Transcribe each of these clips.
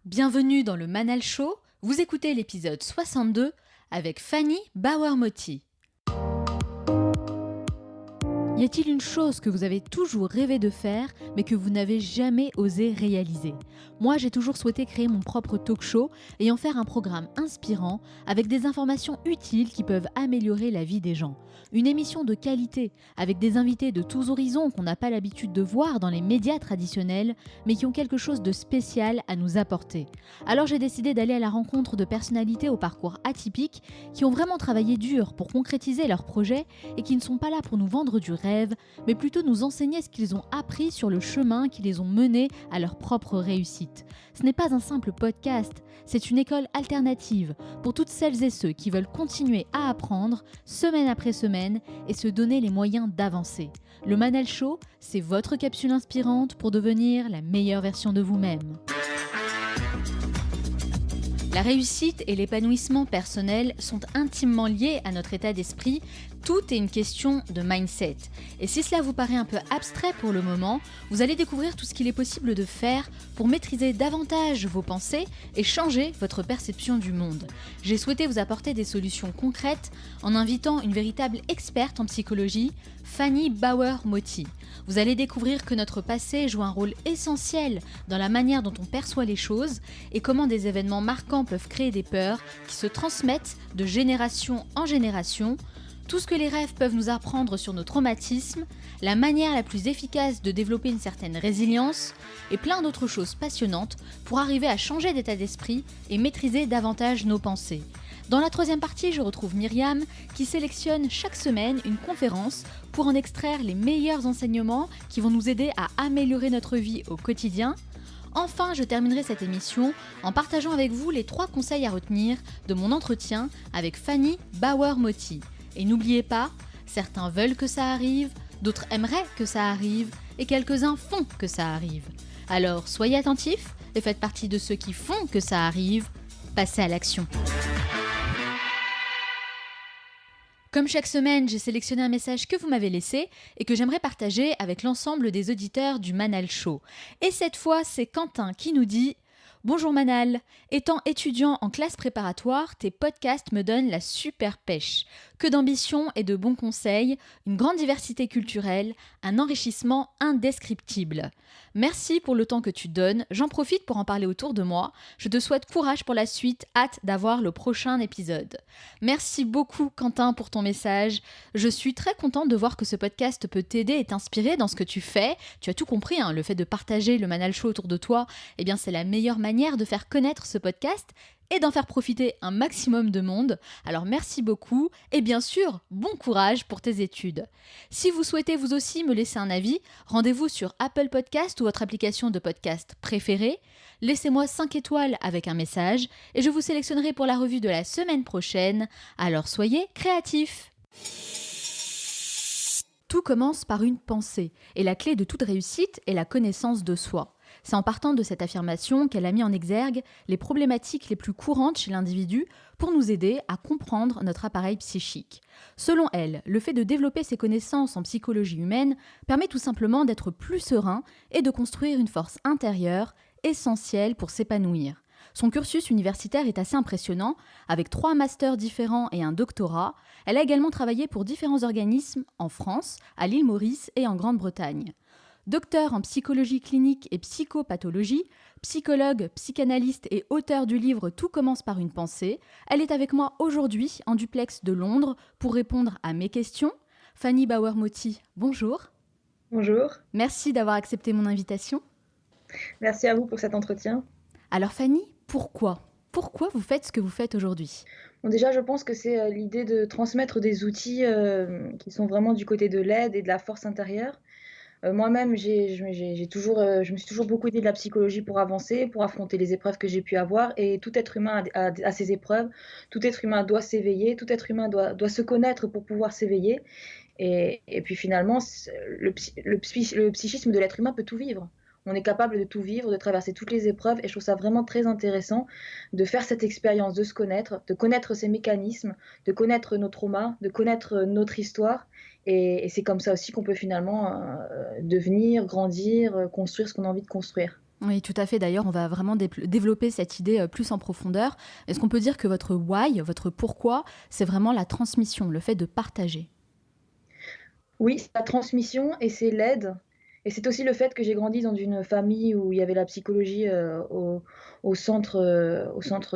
Bienvenue dans le Manal Show, vous écoutez l'épisode 62 avec Fanny Bauer-Motti. Y a-t-il une chose que vous avez toujours rêvé de faire, mais que vous n'avez jamais osé réaliser ? Moi, j'ai toujours souhaité créer mon propre talk show et en faire un programme inspirant avec des informations utiles qui peuvent améliorer la vie des gens. Une émission de qualité avec des invités de tous horizons qu'on n'a pas l'habitude de voir dans les médias traditionnels, mais qui ont quelque chose de spécial à nous apporter. Alors j'ai décidé d'aller à la rencontre de personnalités au parcours atypique qui ont vraiment travaillé dur pour concrétiser leurs projets et qui ne sont pas là pour nous vendre du rêve, mais plutôt nous enseigner ce qu'ils ont appris sur le chemin qui les ont menés à leur propre réussite. Ce n'est pas un simple podcast, c'est une école alternative pour toutes celles et ceux qui veulent continuer à apprendre semaine après semaine et se donner les moyens d'avancer. Le Manal Show, c'est votre capsule inspirante pour devenir la meilleure version de vous-même. La réussite et l'épanouissement personnel sont intimement liés à notre état d'esprit. Tout est une question de mindset. Et si cela vous paraît un peu abstrait pour le moment, vous allez découvrir tout ce qu'il est possible de faire pour maîtriser davantage vos pensées et changer votre perception du monde. J'ai souhaité vous apporter des solutions concrètes en invitant une véritable experte en psychologie, Fanny Bauer-Motti. Vous allez découvrir que notre passé joue un rôle essentiel dans la manière dont on perçoit les choses et comment des événements marquants peuvent créer des peurs qui se transmettent de génération en génération, tout ce que les rêves peuvent nous apprendre sur nos traumatismes, la manière la plus efficace de développer une certaine résilience et plein d'autres choses passionnantes pour arriver à changer d'état d'esprit et maîtriser davantage nos pensées. Dans la troisième partie, je retrouve Myriam qui sélectionne chaque semaine une conférence pour en extraire les meilleurs enseignements qui vont nous aider à améliorer notre vie au quotidien. Enfin, je terminerai cette émission en partageant avec vous les 3 conseils à retenir de mon entretien avec Fanny Bauer-Motti. Et n'oubliez pas, certains veulent que ça arrive, d'autres aimeraient que ça arrive et quelques-uns font que ça arrive. Alors soyez attentifs et faites partie de ceux qui font que ça arrive. Passez à l'action. Comme chaque semaine, j'ai sélectionné un message que vous m'avez laissé et que j'aimerais partager avec l'ensemble des auditeurs du Manal Show. Et cette fois, c'est Quentin qui nous dit « Bonjour Manal, étant étudiant en classe préparatoire, tes podcasts me donnent la super pêche. Que d'ambition et de bons conseils, une grande diversité culturelle, un enrichissement indescriptible. Merci pour le temps que tu donnes, j'en profite pour en parler autour de moi. Je te souhaite courage pour la suite, hâte d'avoir le prochain épisode. » Merci beaucoup Quentin pour ton message. Je suis très contente de voir que ce podcast peut t'aider et t'inspirer dans ce que tu fais. Tu as tout compris, le fait de partager le Manal Show autour de toi, c'est la meilleure manière de faire connaître ce podcast et d'en faire profiter un maximum de monde. Alors merci beaucoup et bien sûr, bon courage pour tes études. Si vous souhaitez vous aussi me laisser un avis, rendez-vous sur Apple Podcast ou votre application de podcast préférée. Laissez-moi 5 étoiles avec un message et je vous sélectionnerai pour la revue de la semaine prochaine. Alors soyez créatifs! Tout commence par une pensée et la clé de toute réussite est la connaissance de soi. C'est en partant de cette affirmation qu'elle a mis en exergue les problématiques les plus courantes chez l'individu pour nous aider à comprendre notre appareil psychique. Selon elle, le fait de développer ses connaissances en psychologie humaine permet tout simplement d'être plus serein et de construire une force intérieure essentielle pour s'épanouir. Son cursus universitaire est assez impressionnant, avec 3 masters différents et un doctorat. Elle a également travaillé pour différents organismes en France, à l'île Maurice et en Grande-Bretagne. Docteur en psychologie clinique et psychopathologie, psychologue, psychanalyste et auteur du livre Tout commence par une pensée, elle est avec moi aujourd'hui en duplex de Londres pour répondre à mes questions. Fanny Bauer-Motti, bonjour. Bonjour. Merci d'avoir accepté mon invitation. Merci à vous pour cet entretien. Alors Fanny, pourquoi vous faites ce que vous faites aujourd'hui ? Bon, déjà, je pense que c'est l'idée de transmettre des outils qui sont vraiment du côté de l'aide et de la force intérieure. Moi-même, je me suis toujours beaucoup aidée de la psychologie pour avancer, pour affronter les épreuves que j'ai pu avoir. Et tout être humain a ses épreuves. Tout être humain doit s'éveiller. Tout être humain doit se connaître pour pouvoir s'éveiller. Et puis finalement, le psychisme de l'être humain peut tout vivre. On est capable de tout vivre, de traverser toutes les épreuves. Et je trouve ça vraiment très intéressant de faire cette expérience, de se connaître, de connaître ses mécanismes, de connaître nos traumas, de connaître notre histoire. Et c'est comme ça aussi qu'on peut finalement devenir, grandir, construire ce qu'on a envie de construire. Oui, tout à fait. D'ailleurs, on va vraiment développer cette idée plus en profondeur. Est-ce qu'on peut dire que votre why, votre pourquoi, c'est vraiment la transmission, le fait de partager? Oui, c'est la transmission et c'est l'aide et c'est aussi le fait que j'ai grandi dans une famille où il y avait la psychologie, au centre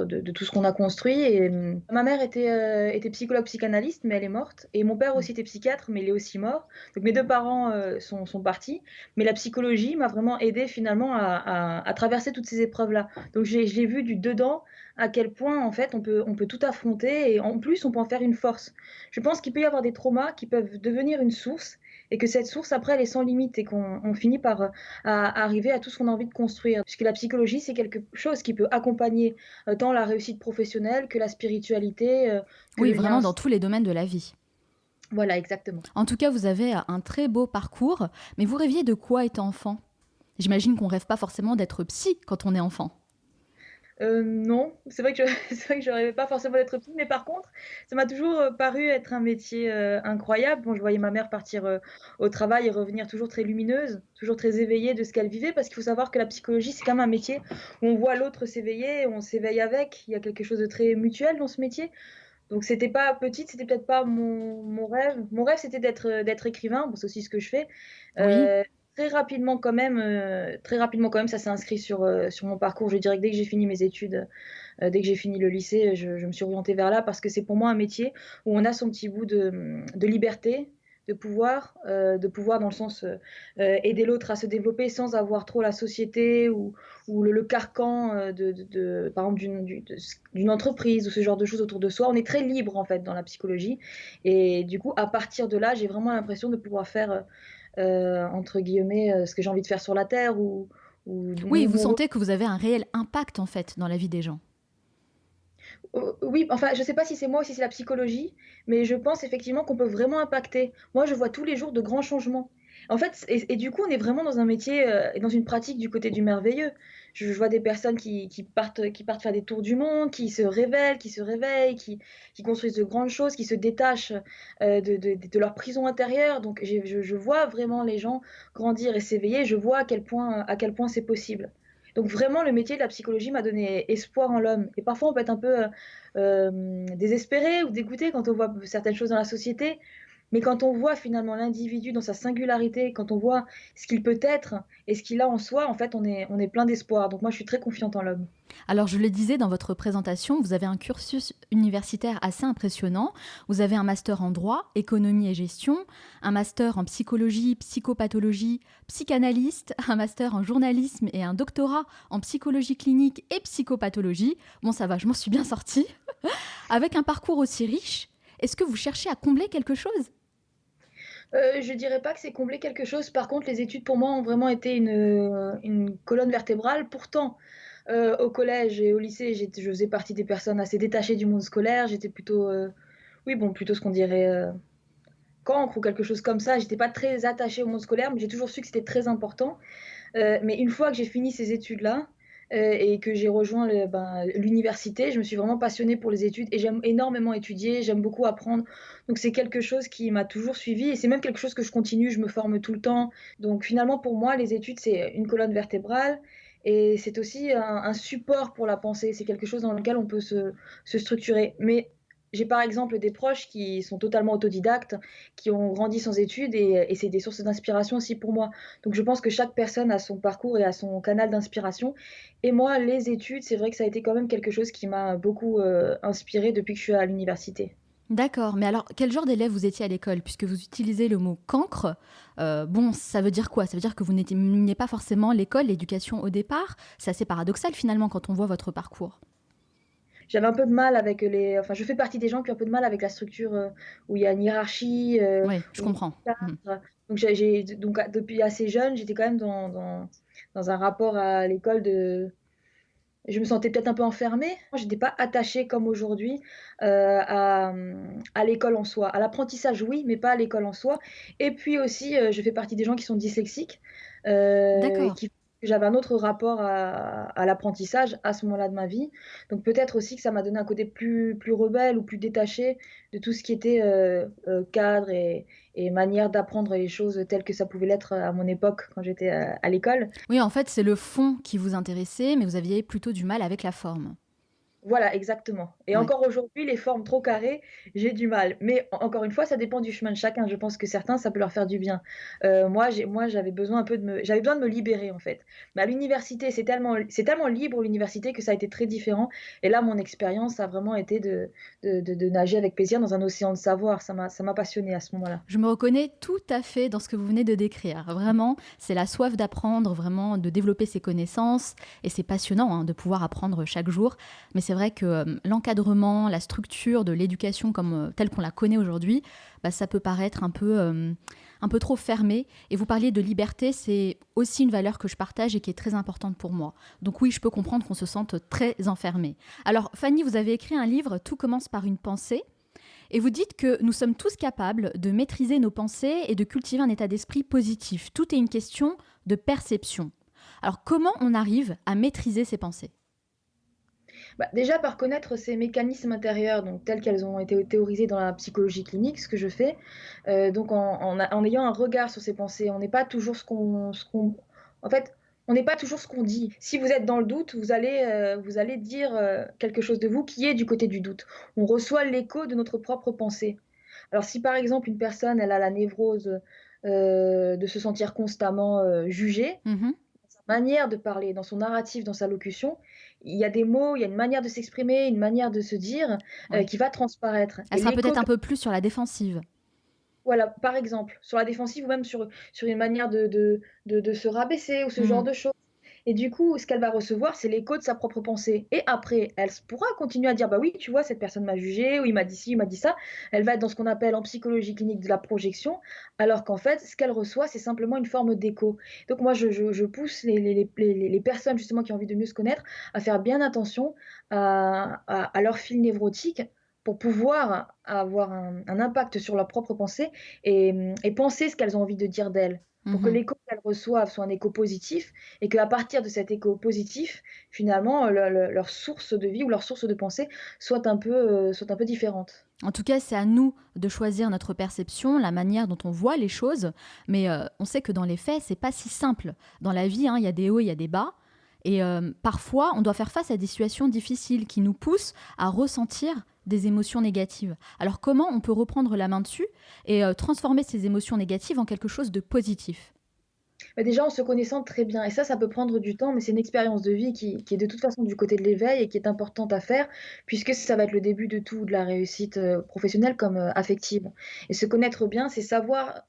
de tout ce qu'on a construit et ma mère était psychologue psychanalyste, mais elle est morte et mon père Mmh. aussi était psychiatre, mais il est aussi mort. Donc mes 2 parents, sont partis, mais la psychologie m'a vraiment aidée finalement à traverser toutes ces épreuves-là. Donc j'ai vu du dedans à quel point en fait on peut tout affronter et en plus on peut en faire une force. Je pense qu'il peut y avoir des traumas qui peuvent devenir une source et que cette source après elle est sans limite et qu'on finit par, arriver à tout ce qu'on a envie de construire. Puisque la psychologie, c'est quelque chose qui peut accompagner, tant la réussite professionnelle que la spiritualité, que Oui, le lien vraiment dans s tous les domaines de la vie. voilà exactement. En tout cas, vous avez un très beau parcours, mais vous rêviez de quoi étant enfant? J'imagine qu'on rêve pas forcément d'être psy quand on est enfant. Non, c'est vrai que je c'est vrai que je rêvais pas forcément d'être psy, mais par contre, ça m'a toujours, paru être un métier, incroyable. Bon, je voyais ma mère partir, au travail et revenir toujours très lumineuse, toujours très éveillée de ce qu'elle vivait, parce qu'il faut savoir que la psychologie, c'est quand même un métier où on voit l'autre s'éveiller, on s'éveille avec. Il y a quelque chose de très mutuel dans ce métier. Donc c'était pas petite, c'était peut-être pas mon rêve. Mon rêve, c'était d'être écrivain. Bon, c'est aussi ce que je fais. Oui. Très rapidement quand même, ça s'est inscrit sur mon parcours. Je dirais que dès que j'ai fini mes études, dès que j'ai fini le lycée, je me suis orientée vers là parce que c'est pour moi un métier où on a son petit bout de liberté, de pouvoir dans le sens, aider l'autre à se développer sans avoir trop la société ou le carcan, par exemple d'une entreprise ou ce genre de choses autour de soi. On est très libre en fait dans la psychologie et du coup, à partir de là, j'ai vraiment l'impression de pouvoir faire, entre guillemets, ce que j'ai envie de faire sur la terre ou Oui, vous mon rôle. sentez que vous avez un réel impact, en fait, dans la vie des gens. Oui, enfin, je sais pas si c'est moi ou si c'est la psychologie, mais je pense effectivement qu'on peut vraiment impacter. Moi, je vois tous les jours de grands changements. En fait et du coup, on est vraiment dans un métier, et dans une pratique du côté du merveilleux. Je vois des personnes qui partent faire des tours du monde, qui se révèlent, qui se réveillent, qui construisent de grandes choses, qui se détachent, de leur prison intérieure. Donc je vois vraiment les gens grandir et s'éveiller. Je vois à quel point c'est possible. Donc vraiment, le métier de la psychologie m'a donné espoir en l'homme et parfois on peut être un peu, désespéré ou dégoûté quand on voit certaines choses dans la société. Mais quand on voit finalement l'individu dans sa singularité, quand on voit ce qu'il peut être et ce qu'il a en soi, en fait, on est plein d'espoir. Donc moi, je suis très confiante en l'homme. Alors, je le disais dans votre présentation, vous avez un cursus universitaire assez impressionnant. Vous avez un master en droit, économie et gestion, un master en psychologie, psychopathologie, psychanalyste, un master en journalisme et un doctorat en psychologie clinique et psychopathologie. Bon, ça va, je m'en suis bien sortie. Avec un parcours aussi riche, est-ce que vous cherchez à combler quelque chose? Je dirais pas que c'est combler quelque chose. Par contre, les études pour moi ont vraiment été une colonne vertébrale. Pourtant, au collège et au lycée, je faisais partie des personnes assez détachées du monde scolaire. J'étais plutôt, oui, bon, plutôt ce qu'on dirait, cancre ou quelque chose comme ça. J'étais pas très attachée au monde scolaire, mais j'ai toujours su que c'était très important. Mais une fois que j'ai fini ces études-là, et que j'ai rejoint l'université, je me suis vraiment passionnée pour les études et j'aime énormément étudier, j'aime beaucoup apprendre. Donc c'est quelque chose qui m'a toujours suivie et c'est même quelque chose que je continue, je me forme tout le temps. Donc finalement pour moi, les études, c'est une colonne vertébrale et c'est aussi un support pour la pensée. C'est quelque chose dans lequel on peut se structurer. Mais j'ai par exemple des proches qui sont totalement autodidactes, qui ont grandi sans études et c'est des sources d'inspiration aussi pour moi. Donc je pense que chaque personne a son parcours et a son canal d'inspiration. Et moi, les études, c'est vrai que ça a été quand même quelque chose qui m'a beaucoup, inspirée depuis que je suis à l'université. D'accord, mais alors quel genre d'élève vous étiez à l'école? Puisque vous utilisez le mot cancre, bon, ça veut dire quoi? Ça veut dire que vous n'aimiez pas forcément l'école, l'éducation au départ? C'est assez paradoxal finalement quand on voit votre parcours. J'avais un peu de mal avec les enfin, je fais partie des gens qui ont un peu de mal avec la structure, où il y a une hiérarchie, Oui, je où il y a comprends. un Mmh. cadre. Donc donc depuis assez jeune, j'étais quand même dans un rapport à l'école de je me sentais peut-être un peu enfermée. Moi, j'étais pas attachée comme aujourd'hui, à l'école en soi. À l'apprentissage, oui, mais pas à l'école en soi. Et puis aussi, je fais partie des gens qui sont dyslexiques, D'accord. qui que j'avais un autre rapport à l'apprentissage à ce moment-là de ma vie. Donc peut-être aussi que ça m'a donné un côté plus rebelle ou plus détaché de tout ce qui était, cadre et manière d'apprendre les choses telles que ça pouvait l'être à mon époque quand j'étais, à l'école. Oui, en fait, c'est le fond qui vous intéressait, mais vous aviez plutôt du mal avec la forme. Voilà, exactement. Et Ouais. encore aujourd'hui, les formes trop carrées, j'ai du mal. Mais encore une fois, ça dépend du chemin de chacun. Je pense que certains, ça peut leur faire du bien. Moi, j'avais besoin un peu j'avais besoin de me libérer, en fait. Mais à l'université, c'est tellement libre l'université que ça a été très différent. Et là, mon expérience a vraiment été de nager avec plaisir dans un océan de savoir. Ça m'a passionnée à ce moment-là. Je me reconnais tout à fait dans ce que vous venez de décrire. Vraiment, c'est la soif d'apprendre, vraiment de développer ses connaissances. Et c'est passionnant de pouvoir apprendre chaque jour. Mais c'est vrai que l'encadrement, la structure de l'éducation comme telle qu'on la connaît aujourd'hui, bah, ça peut paraître un peu trop fermé. Et vous parliez de liberté, c'est aussi une valeur que je partage et qui est très importante pour moi. Donc oui, je peux comprendre qu'on se sente très enfermé. Alors Fanny, vous avez écrit un livre, Tout commence par une pensée. Et vous dites que nous sommes tous capables de maîtriser nos pensées et de cultiver un état d'esprit positif. Tout est une question de perception. Alors comment on arrive à maîtriser ses pensées? Bah, déjà par connaître ces mécanismes intérieurs, donc tels qu'elles ont été théorisées dans la psychologie clinique, ce que je fais, donc en ayant un regard sur ces pensées. On n'est pas toujours en fait, on n'est pas toujours ce qu'on dit. Si vous êtes dans le doute, vous allez dire, quelque chose de vous qui est du côté du doute. On reçoit l'écho de notre propre pensée. Alors si par exemple une personne, elle a la névrose, de se sentir constamment, jugée, Mhm. sa manière de parler, dans son narratif, dans sa locution, il y a des mots, il y a une manière de s'exprimer, une manière de se dire, Ouais. qui va transparaître Elle et sera l'écho peut-être un que peu plus sur la défensive. voilà, par exemple, sur la défensive ou même sur une manière de se rabaisser ou ce genre Mm. de choses et du coup, ce qu'elle va recevoir, c'est l'écho de sa propre pensée et après, elle pourra continuer à dire: «Bah oui, tu vois, cette personne m'a jugé ou il m'a dit ci, il m'a dit ça». Elle va être dans ce qu'on appelle en psychologie clinique de la projection, alors qu'en fait, ce qu'elle reçoit, c'est simplement une forme d'écho. Donc moi, je pousse les personnes justement qui ont envie de mieux se connaître à faire bien attention à leur fil névrotique pour pouvoir avoir un impact sur leurs propres pensées et penser ce qu'elles ont envie de dire d'elles. Pour que Mhm. l'écho qu'elles reçoivent soit un écho positif et qu'à partir de cet écho positif, finalement, leur source de vie ou leur source de pensée soit un peu différente. En tout cas, c'est à nous de choisir notre perception, la manière dont on voit les choses. Mais on sait que dans les faits, c'est pas si simple. Dans la vie, il y a des hauts, il y a des bas. Et parfois, on doit faire face à des situations difficiles qui nous poussent à ressentir des émotions négatives. Alors comment on peut reprendre la main dessus et transformer ces émotions négatives en quelque chose de positif? Bah, déjà en se connaissant très bien et ça peut prendre du temps, mais c'est une expérience de vie qui est de toute façon du côté de l'éveil et qui est importante à faire puisque ça va être le début de tout, de la réussite, professionnelle comme, affective et se connaître bien, c'est savoir,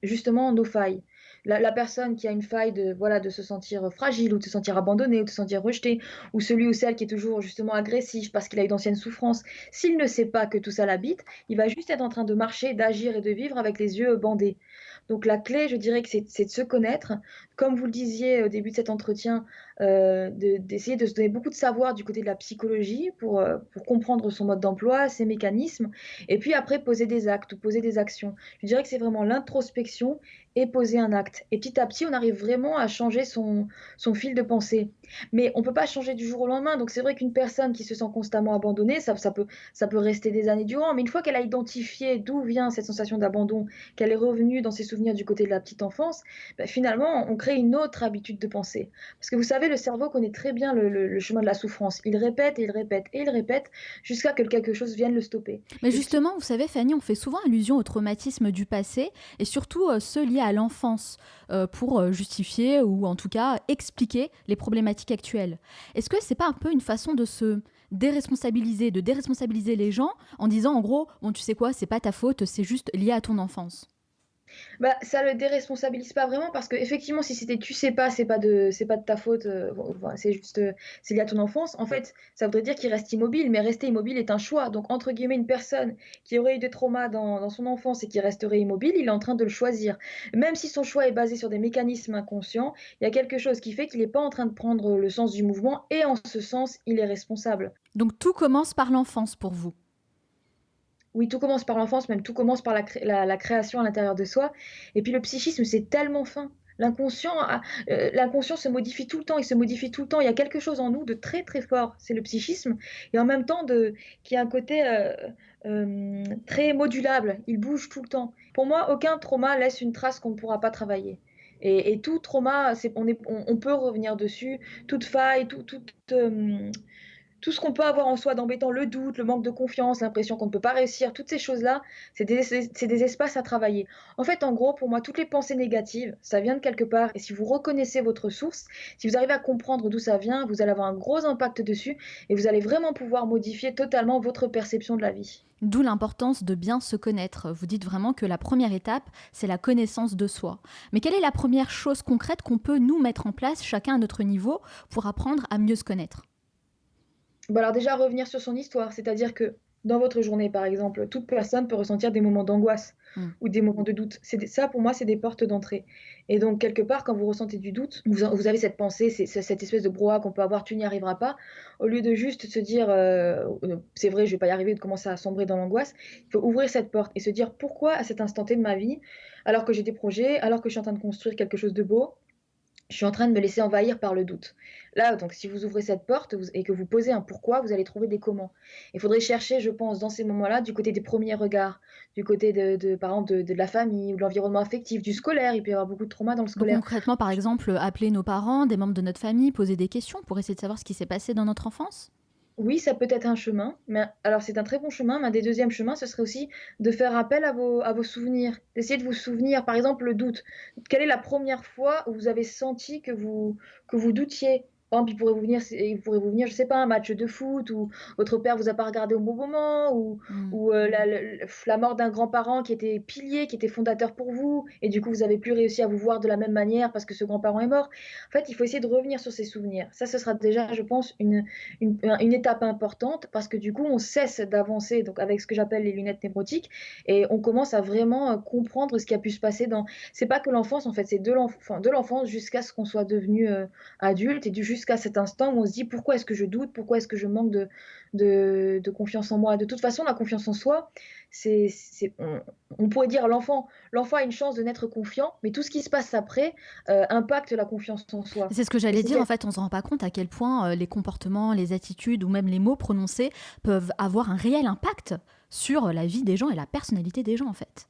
justement nos failles. La personne qui a une faille de voilà, de se sentir fragile ou de se sentir abandonné ou de se sentir rejeté ou celui ou celle qui est toujours justement agressif parce qu'il a eu d'anciennes souffrances, s'il ne sait pas que tout ça l'habite, il va juste être en train de marcher, d'agir et de vivre avec les yeux bandés. Donc la clé, je dirais que c'est de se connaître. Comme vous le disiez au début de cet entretien, d'essayer de se donner beaucoup de savoir du côté de la psychologie pour comprendre son mode d'emploi, ses mécanismes et puis après poser des actes ou poser des actions. Je dirais que c'est vraiment l'introspection et poser un acte et petit à petit, on arrive vraiment à changer son fil de pensée. Mais on peut pas changer du jour au lendemain, donc c'est vrai qu'une personne qui se sent constamment abandonnée, ça peut rester des années durant, mais une fois qu'elle a identifié d'où vient cette sensation d'abandon, qu'elle est revenue dans ses souvenirs du côté de la petite enfance, bah, finalement, on crée une autre habitude de penser. Parce que vous savez, le cerveau connaît très bien le chemin de la souffrance. Il répète et il répète et il répète jusqu'à que quelque chose vienne le stopper. Mais Et ce qui justement, vous savez, Fanny, on fait souvent allusion aux traumatismes du passé et surtout ceux liés à l'enfance pour justifier ou en tout cas expliquer les problématiques actuelles. Est-ce que c'est pas un peu une façon de se déresponsabiliser, de déresponsabiliser les gens en disant en gros, bon, tu sais quoi, c'est pas ta faute, c'est juste lié à ton enfance? Bah, ça le déresponsabilise pas vraiment parce qu'effectivement, si c'était «tu sais pas, c'est pas de ta faute», enfin, c'est juste, c'est lié à ton enfance. En fait, ça voudrait dire qu'il reste immobile, mais rester immobile est un choix. Donc entre guillemets, une personne qui aurait eu des traumas dans son enfance et qui resterait immobile, il est en train de le choisir. Même si son choix est basé sur des mécanismes inconscients, il y a quelque chose qui fait qu'il est pas en train de prendre le sens du mouvement et en ce sens, il est responsable. Donc tout commence par l'enfance pour vous. Oui, tout commence par l'enfance, même tout commence par la création à l'intérieur de soi et puis le psychisme, c'est tellement fin. L'inconscient se modifie tout le temps, il se modifie tout le temps. Il y a quelque chose en nous de très, très fort, c'est le psychisme et en même temps qui a un côté, très modulable. Il bouge tout le temps. Pour moi, aucun trauma laisse une trace qu'on ne pourra pas travailler et tout trauma, c'est on peut revenir dessus, toute faille, tout ce qu'on peut avoir en soi d'embêtant, le doute, le manque de confiance, l'impression qu'on ne peut pas réussir, toutes ces choses-là, c'est des espaces à travailler. En fait, en gros, pour moi, toutes les pensées négatives, ça vient de quelque part. Et si vous reconnaissez votre source, si vous arrivez à comprendre d'où ça vient, vous allez avoir un gros impact dessus et vous allez vraiment pouvoir modifier totalement votre perception de la vie. D'où l'importance de bien se connaître. Vous dites vraiment que la première étape, c'est la connaissance de soi. Mais quelle est la première chose concrète qu'on peut nous mettre en place, chacun à notre niveau, pour apprendre à mieux se connaître? Bah alors déjà revenir sur son histoire, c'est-à-dire que dans votre journée, par exemple, toute personne peut ressentir des moments d'angoisse Hmm. ou des moments de doute. Ça, pour moi, c'est des portes d'entrée. Et donc, quelque part, quand vous ressentez du doute, vous avez cette pensée, cette espèce de brouhaha qu'on peut avoir, tu n'y arriveras pas, au lieu de juste se dire, c'est vrai, je vais pas y arriver, de commencer à sombrer dans l'angoisse, il faut ouvrir cette porte et se dire pourquoi à cet instant T de ma vie, alors que j'ai des projets, alors que je suis en train de construire quelque chose de beau, je suis en train de me laisser envahir par le doute. Là, donc, si vous ouvrez cette porte et que vous posez un pourquoi, vous allez trouver des comment. Il faudrait chercher, je pense, dans ces moments-là, du côté des premiers regards, du côté par exemple, de la famille ou de l'environnement affectif, du scolaire. Il peut y avoir beaucoup de trauma dans le Donc scolaire. concrètement, par exemple, appeler nos parents, des membres de notre famille, poser des questions pour essayer de savoir ce qui s'est passé dans notre enfance? Oui, ça peut être un chemin, mais alors c'est un très bon chemin, mais un des deuxièmes chemins, ce serait aussi de faire appel à vos souvenirs, d'essayer de vous souvenir, par exemple, le doute. Quelle est la première fois où vous avez senti que vous doutiez? Par exemple, il pourrait vous venir, je sais pas, un match de foot où votre père vous a pas regardé au bon moment, Hmm. ou la mort d'un grand-parent qui était pilier, qui était fondateur pour vous, et du coup vous avez plus réussi à vous voir de la même manière parce que ce grand-parent est mort. En fait, il faut essayer de revenir sur ces souvenirs. Ça, ce sera déjà, je pense, une étape importante parce que du coup, on cesse d'avancer donc avec ce que j'appelle les lunettes névrotiques et on commence à vraiment comprendre ce qui a pu se passer dans. C'est pas que l'enfance, en fait, c'est de l'enfance jusqu'à ce qu'on soit devenu adulte et jusqu'à cet instant où on se dit pourquoi est-ce que je doute, pourquoi est-ce que je manque de confiance en moi. De toute façon, la confiance en soi, on pourrait dire l'enfant a une chance de naître confiant, mais tout ce qui se passe après impacte la confiance en soi. C'est ce que Et j'allais c'est dire, en fait, on se rend pas compte à quel point les comportements, les attitudes ou même les mots prononcés peuvent avoir un réel impact sur la vie des gens et la personnalité des gens, en fait.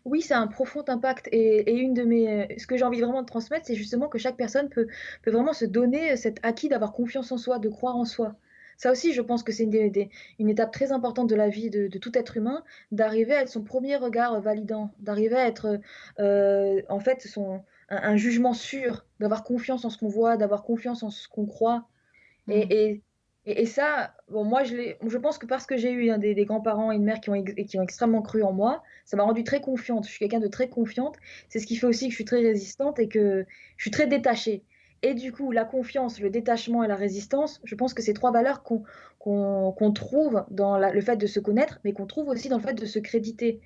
Oui, ça a un profond impact et ce que j'ai envie vraiment de transmettre, c'est justement que chaque personne peut vraiment se donner cet acquis d'avoir confiance en soi, de croire en soi. Ça aussi, je pense que c'est une étape très importante de la vie de tout être humain, d'arriver à être son premier regard validant, d'arriver à être en fait un jugement sûr, d'avoir confiance en ce qu'on voit, d'avoir confiance en ce qu'on croit. Mm. Et et et ça, bon, moi, je pense que parce que j'ai eu, hein, des grands-parents et une mère qui ont extrêmement cru en moi, ça m'a rendue très confiante. Je suis quelqu'un de très confiante. C'est ce qui fait aussi que je suis très résistante et que je suis très détachée. Et du coup, la confiance, le détachement et la résistance, je pense que c'est 3 valeurs qu'on trouve dans le fait de se connaître, mais qu'on trouve aussi dans le fait de se créditer,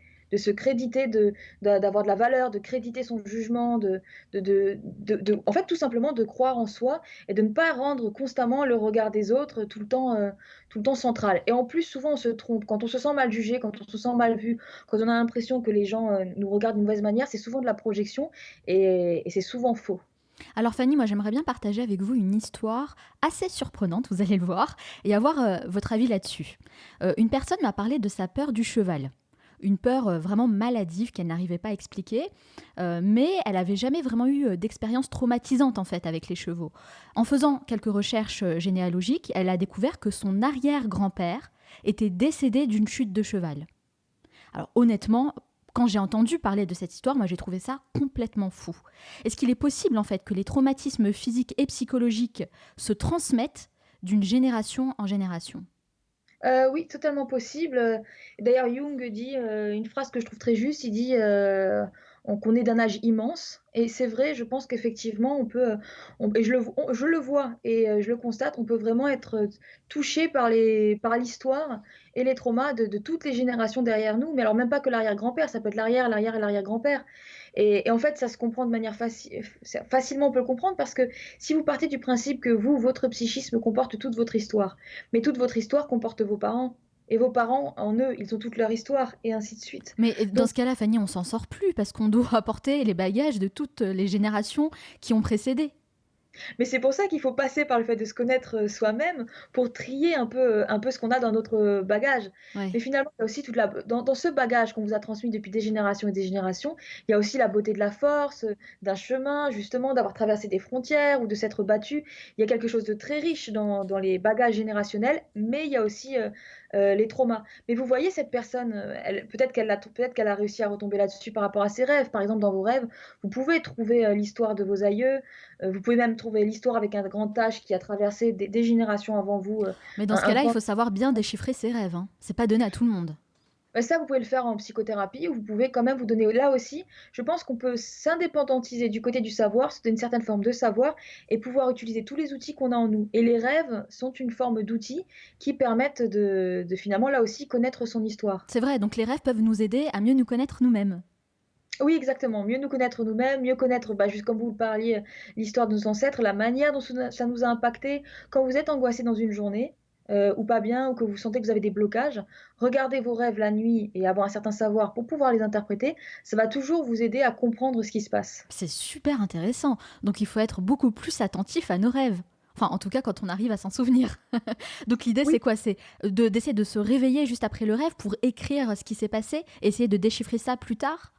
d'avoir de la valeur, de créditer son jugement, en fait, tout simplement de croire en soi et de ne pas rendre constamment le regard des autres tout le temps central. Et en plus, souvent, on se trompe. Quand on se sent mal jugé, quand on se sent mal vu, quand on a l'impression que les gens nous regardent d'une mauvaise manière, c'est souvent de la projection et c'est souvent faux. Alors Fanny, moi j'aimerais bien partager avec vous une histoire assez surprenante, vous allez le voir, et avoir votre avis là-dessus. Une personne m'a parlé de sa peur du cheval. Une peur vraiment maladive qu'elle n'arrivait pas à expliquer, mais elle avait jamais vraiment eu d'expérience traumatisante en fait avec les chevaux. En faisant quelques recherches généalogiques, elle a découvert que son arrière-grand-père était décédé d'une chute de cheval. Alors honnêtement, quand j'ai entendu parler de cette histoire, moi j'ai trouvé ça complètement fou. Est-ce qu'il est possible en fait que les traumatismes physiques et psychologiques se transmettent d'une génération en génération? Oui, totalement possible, d'ailleurs Jung dit, une phrase que je trouve très juste, il dit, qu'on est d'un âge immense et c'est vrai, je pense qu'effectivement on peut, on et je le vois et je le constate, on peut vraiment être, touché par l'histoire et les traumas de toutes les générations derrière nous, mais alors même pas que l'arrière-grand-père, ça peut être l'arrière et l'arrière-grand-père et en fait ça se comprend de manière facilement on peut le comprendre parce que si vous partez du principe que vous, votre psychisme comporte toute votre histoire, mais toute votre histoire comporte vos parents et vos parents, en eux, ils ont toute leur histoire et ainsi de suite. Mais dans Donc ce cas-là, Fanny, on s'en sort plus parce qu'on doit apporter les bagages de toutes les générations qui ont précédé. mais c'est pour ça qu'il faut passer par le fait de se connaître, soi-même pour trier un peu ce qu'on a dans notre, bagage. Mais Ouais. finalement, il y a aussi toute la dans ce bagage qu'on vous a transmis depuis des générations et des générations, il y a aussi la beauté de la force, d'un chemin, justement, d'avoir traversé des frontières ou de s'être battu. Il y a quelque chose de très riche dans les bagages générationnels, mais il y a aussi, les traumas. Mais vous voyez cette personne, elle peut-être qu'elle a réussi à retomber là-dessus par rapport à ses rêves. Par exemple, dans vos rêves, vous pouvez trouver, l'histoire de vos aïeux, vous pouvez même trouver l'histoire avec un grand H qui a traversé des générations avant vous, Mais dans ce un cas-là, il grand. faut savoir bien déchiffrer ses rêves, hein. C'est pas donné à tout le monde. Bah, ça, vous pouvez le faire en psychothérapie ou vous pouvez quand même vous donner là aussi, je pense qu'on peut s'indépendantiser du côté du savoir, se donner une certaine forme de savoir et pouvoir utiliser tous les outils qu'on a en nous. Et les rêves sont une forme d'outils qui permettent de finalement, là aussi, connaître son histoire. C'est vrai, donc les rêves peuvent nous aider à mieux nous connaître nous-mêmes. Oui, exactement. Mieux nous connaître nous-mêmes, mieux connaître, bah, juste comme vous le parliez, l'histoire de nos ancêtres, la manière dont ça nous a impacté. Quand vous êtes angoissé dans une journée, ou pas bien, ou que vous sentez que vous avez des blocages, regardez vos rêves la nuit et avoir un certain savoir pour pouvoir les interpréter, ça va toujours vous aider à comprendre ce qui se passe. C'est super intéressant. Donc il faut être beaucoup plus attentif à nos rêves. Enfin, en tout cas, quand on arrive à s'en souvenir. Donc l'idée, Oui. c'est quoi? C'est d'essayer de se réveiller juste après le rêve pour écrire ce qui s'est passé, essayer de déchiffrer ça plus tard.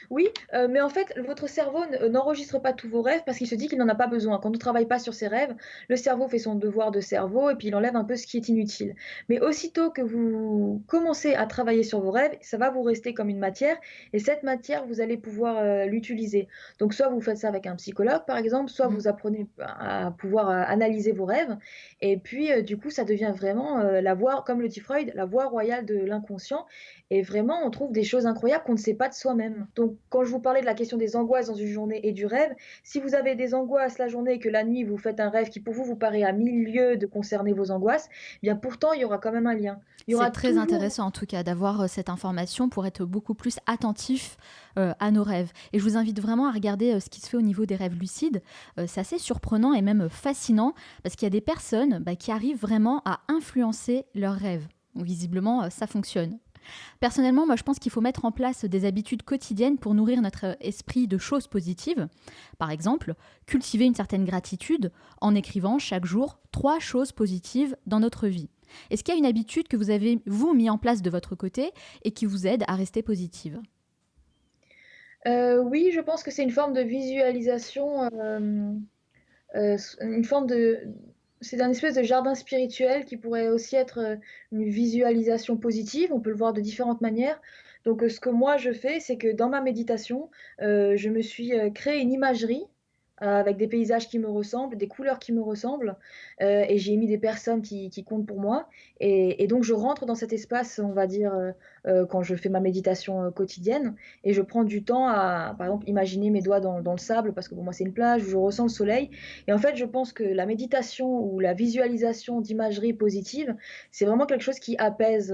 Oui, mais en fait, votre cerveau n'enregistre pas tous vos rêves parce qu'il se dit qu'il n'en a pas besoin. Quand on ne travaille pas sur ses rêves, le cerveau fait son devoir de cerveau et puis il enlève un peu ce qui est inutile. Mais aussitôt que vous commencez à travailler sur vos rêves, ça va vous rester comme une matière et cette matière, vous allez pouvoir, l'utiliser. Donc soit vous faites ça avec un psychologue, par exemple, soit Mhm. vous apprenez à pouvoir, analyser vos rêves et puis, du coup, ça devient vraiment, la voie comme le dit Freud, la voie royale de l'inconscient et vraiment, on trouve des choses incroyables qu'on ne sait pas de soi-même. Donc, quand je vous parlais de la question des angoisses dans une journée et du rêve, si vous avez des angoisses la journée et que la nuit, vous faites un rêve qui pour vous, vous paraît à 1000 lieues de concerner vos angoisses, eh bien pourtant, il y aura quand même un lien. Il y aura C'est très toujours. intéressant en tout cas d'avoir cette information pour être beaucoup plus attentif à nos rêves. Et je vous invite vraiment à regarder ce qui se fait au niveau des rêves lucides. C'est assez surprenant et même fascinant parce qu'il y a des personnes qui arrivent vraiment à influencer leurs rêves. Visiblement, ça fonctionne. Personnellement, moi, je pense qu'il faut mettre en place des habitudes quotidiennes pour nourrir notre esprit de choses positives. Par exemple, cultiver une certaine gratitude en écrivant chaque jour 3 choses positives dans notre vie. Est-ce qu'il y a une habitude que vous avez, vous, mis en place de votre côté et qui vous aide à rester positive? Oui, je pense que c'est une forme de visualisation, une forme de. C'est un espèce de jardin spirituel qui pourrait aussi être une visualisation positive. On peut le voir de différentes manières. Donc, ce que moi je fais, c'est que dans ma méditation, je me suis créé une imagerie avec des paysages qui me ressemblent, des couleurs qui me ressemblent, et j'ai mis des personnes qui comptent pour moi. Et donc, je rentre dans cet espace, on va dire, quand je fais ma méditation quotidienne, et je prends du temps à, par exemple, imaginer mes doigts dans le sable, parce que pour moi, c'est une plage où je ressens le soleil. Et en fait, je pense que la méditation ou la visualisation d'imagerie positive, c'est vraiment quelque chose qui apaise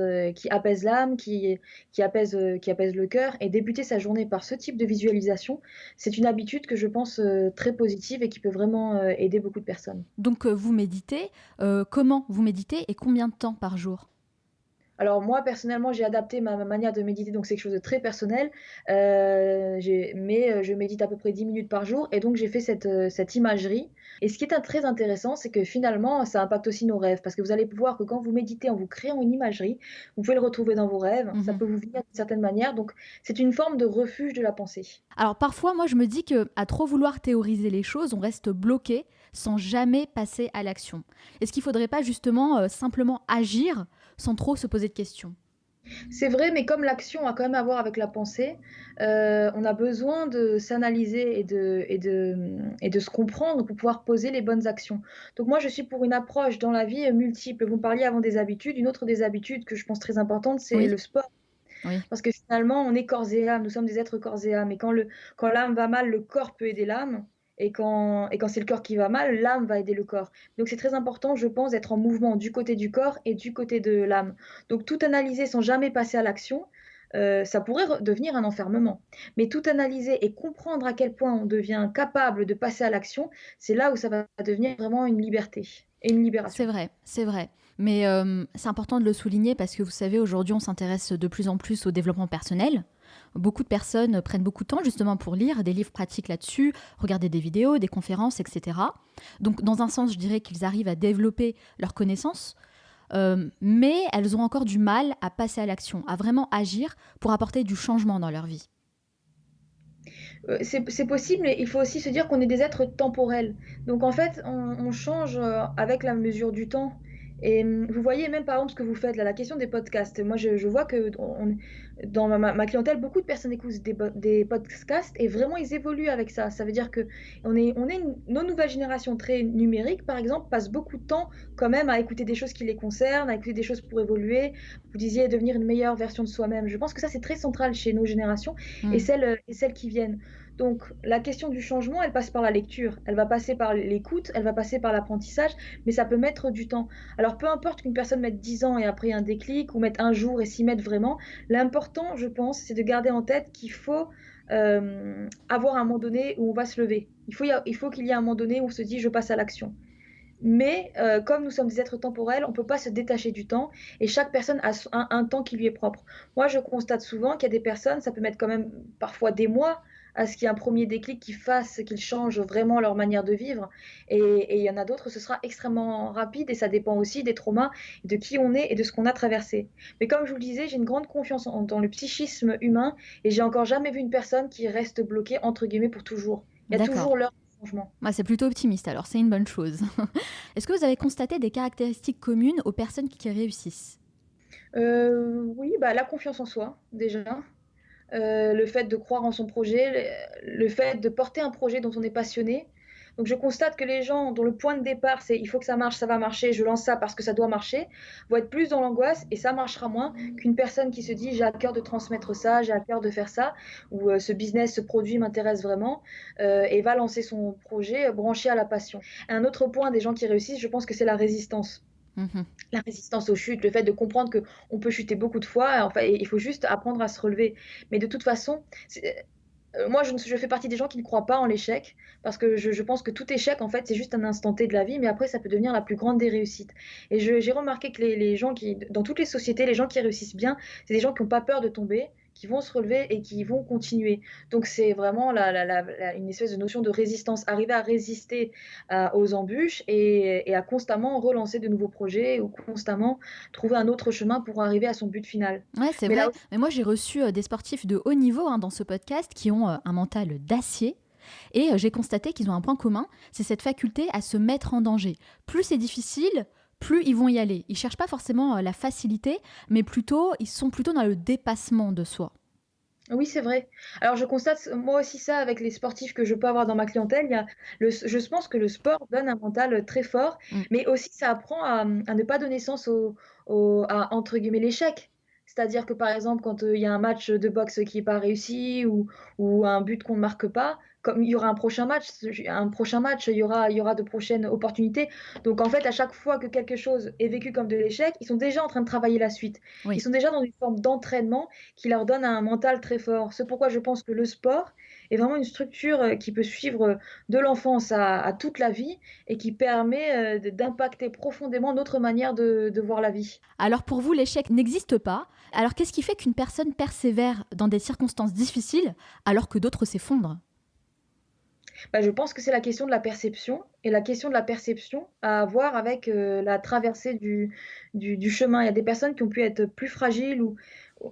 l'âme, qui apaise le cœur. Et débuter sa journée par ce type de visualisation, c'est une habitude que je pense très positive et qui peut vraiment aider beaucoup de personnes. Donc, vous méditez. Comment vous méditez et combien de temps par jour? Alors moi, personnellement, j'ai adapté ma manière de méditer, donc c'est quelque chose de très personnel. Je médite à peu près 10 minutes par jour et donc j'ai fait cette imagerie. Et ce qui est très intéressant, c'est que finalement, ça impacte aussi nos rêves parce que vous allez voir que quand vous méditez en vous créant une imagerie, vous pouvez le retrouver dans vos rêves, ça Mhm. peut vous venir d'une certaine manière, donc c'est une forme de refuge de la pensée. Alors parfois, moi, je me dis que à trop vouloir théoriser les choses, on reste bloqué sans jamais passer à l'action. Est-ce qu'il ne faudrait pas justement simplement agir sans trop se poser de questions? C'est vrai, mais comme l'action a quand même à voir avec la pensée, on a besoin de s'analyser et de se comprendre pour pouvoir poser les bonnes actions. Donc moi, je suis pour une approche dans la vie, multiple. Vous me parliez avant des habitudes. Une autre des habitudes que je pense très importante, c'est Oui, le sport. oui. Parce que finalement, on est corps et âme, nous sommes des êtres corps et âme. Et quand l'âme va mal, le corps peut aider l'âme. Et quand c'est le corps qui va mal, l'âme va aider le corps. Donc c'est très important, je pense, d'être en mouvement du côté du corps et du côté de l'âme. Donc tout analyser sans jamais passer à l'action, ça pourrait devenir un enfermement. Mais tout analyser et comprendre à quel point on devient capable de passer à l'action, c'est là où ça va devenir vraiment une liberté. et une C'est libération. vrai, c'est vrai. Mais c'est important de le souligner parce que vous savez, aujourd'hui, on s'intéresse de plus en plus au développement personnel. Beaucoup de personnes prennent beaucoup de temps justement pour lire des livres pratiques là-dessus, regarder des vidéos, des conférences, etc. Donc, dans un sens, je dirais qu'ils arrivent à développer leurs connaissances, mais elles ont encore du mal à passer à l'action, à vraiment agir pour apporter du changement dans leur vie. C'est possible, mais il faut aussi se dire qu'on est des êtres temporels. Donc en fait, on change avec la mesure du temps. Et vous voyez même par exemple ce que vous faites là, la question des podcasts. Moi, je vois que dans ma clientèle, beaucoup de personnes écoutent des podcasts et vraiment ils évoluent avec ça. Ça veut dire que nos nouvelles générations très numériques, par exemple, passent beaucoup de temps quand même à écouter des choses qui les concernent, à écouter des choses pour évoluer. Vous disiez devenir une meilleure version de soi-même. Je pense que ça, c'est très central chez nos générations Hmm. et celles qui viennent. Donc, la question du changement, elle passe par la lecture, elle va passer par l'écoute, elle va passer par l'apprentissage, mais ça peut mettre du temps. Alors, peu importe qu'une personne mette 10 ans et après un déclic, ou mette un jour et s'y mette vraiment, l'important, je pense, c'est de garder en tête qu'il faut avoir un moment donné où on va se lever. Il faut qu'il y ait un moment donné où on se dit je passe à l'action. Mais comme nous sommes des êtres temporels, on ne peut pas se détacher du temps et chaque personne a un temps qui lui est propre. Moi, je constate souvent qu'il y a des personnes, ça peut mettre quand même parfois des mois à ce qu'il y ait un premier déclic qui fasse qu'ils changent vraiment leur manière de vivre. Et il y en a d'autres, ce sera extrêmement rapide et ça dépend aussi des traumas, de qui on est et de ce qu'on a traversé. Mais comme je vous le disais, j'ai une grande confiance dans le psychisme humain et j'ai encore jamais vu une personne qui reste bloquée entre guillemets pour toujours. Il y a D'accord. toujours l'heure du changement. Moi, c'est plutôt optimiste, alors c'est une bonne chose. Est-ce que vous avez constaté des caractéristiques communes aux personnes qui réussissent? Oui, bah, la confiance en soi, déjà. Le fait de croire en son projet, le fait de porter un projet dont on est passionné. Donc je constate que les gens dont le point de départ c'est il faut que ça marche, ça va marcher, je lance ça parce que ça doit marcher, vont être plus dans l'angoisse et ça marchera moins qu'une personne qui se dit j'ai à cœur de transmettre ça, j'ai à cœur de faire ça, ou ce business, ce produit m'intéresse vraiment, et va lancer son projet branché à la passion. Un autre point des gens qui réussissent, je pense que c'est la résistance. Mhm. La résistance aux chutes, le fait de comprendre qu'on peut chuter beaucoup de fois, enfin, il faut juste apprendre à se relever. Mais de toute façon, moi, je fais partie des gens qui ne croient pas en l'échec, parce que je pense que tout échec, en fait, c'est juste un instant T de la vie, mais après, ça peut devenir la plus grande des réussites. Et j'ai remarqué que les gens dans toutes les sociétés, les gens qui réussissent bien, c'est des gens qui n'ont pas peur de tomber, qui vont se relever et qui vont continuer. Donc, c'est vraiment une espèce de notion de résistance, arriver à résister aux embûches et à constamment relancer de nouveaux projets ou constamment trouver un autre chemin pour arriver à son but final. Ouais, c'est Mais là vrai. Mais moi, j'ai reçu des sportifs de haut niveau hein, dans ce podcast qui ont un mental d'acier. Et j'ai constaté qu'ils ont un point commun, c'est cette faculté à se mettre en danger. Plus c'est difficile, plus ils vont y aller. Ils cherchent pas forcément la facilité, mais plutôt, ils sont plutôt dans le dépassement de soi. Oui, c'est vrai. Alors, je constate moi aussi ça avec les sportifs que je peux avoir dans ma clientèle. Je pense que le sport donne un mental très fort, Mm. mais aussi ça apprend à ne pas donner sens à, entre guillemets, l'échec. C'est-à-dire que par exemple, quand il y a un match de boxe qui n'est pas réussi ou un but qu'on ne marque pas, comme il y aura un prochain match, il y aura de prochaines opportunités. Donc en fait, à chaque fois que quelque chose est vécu comme de l'échec, ils sont déjà en train de travailler la suite. Ils Oui. sont déjà dans une forme d'entraînement qui leur donne un mental très fort. C'est pourquoi je pense que le sport est vraiment une structure qui peut suivre de l'enfance à toute la vie et qui permet d'impacter profondément notre manière de voir la vie. Alors pour vous, l'échec n'existe pas. Alors qu'est-ce qui fait qu'une personne persévère dans des circonstances difficiles alors que d'autres s'effondrent? Bah, je pense que c'est la question de la perception et la question de la perception a à voir avec la traversée du chemin. Il y a des personnes qui ont pu être plus fragiles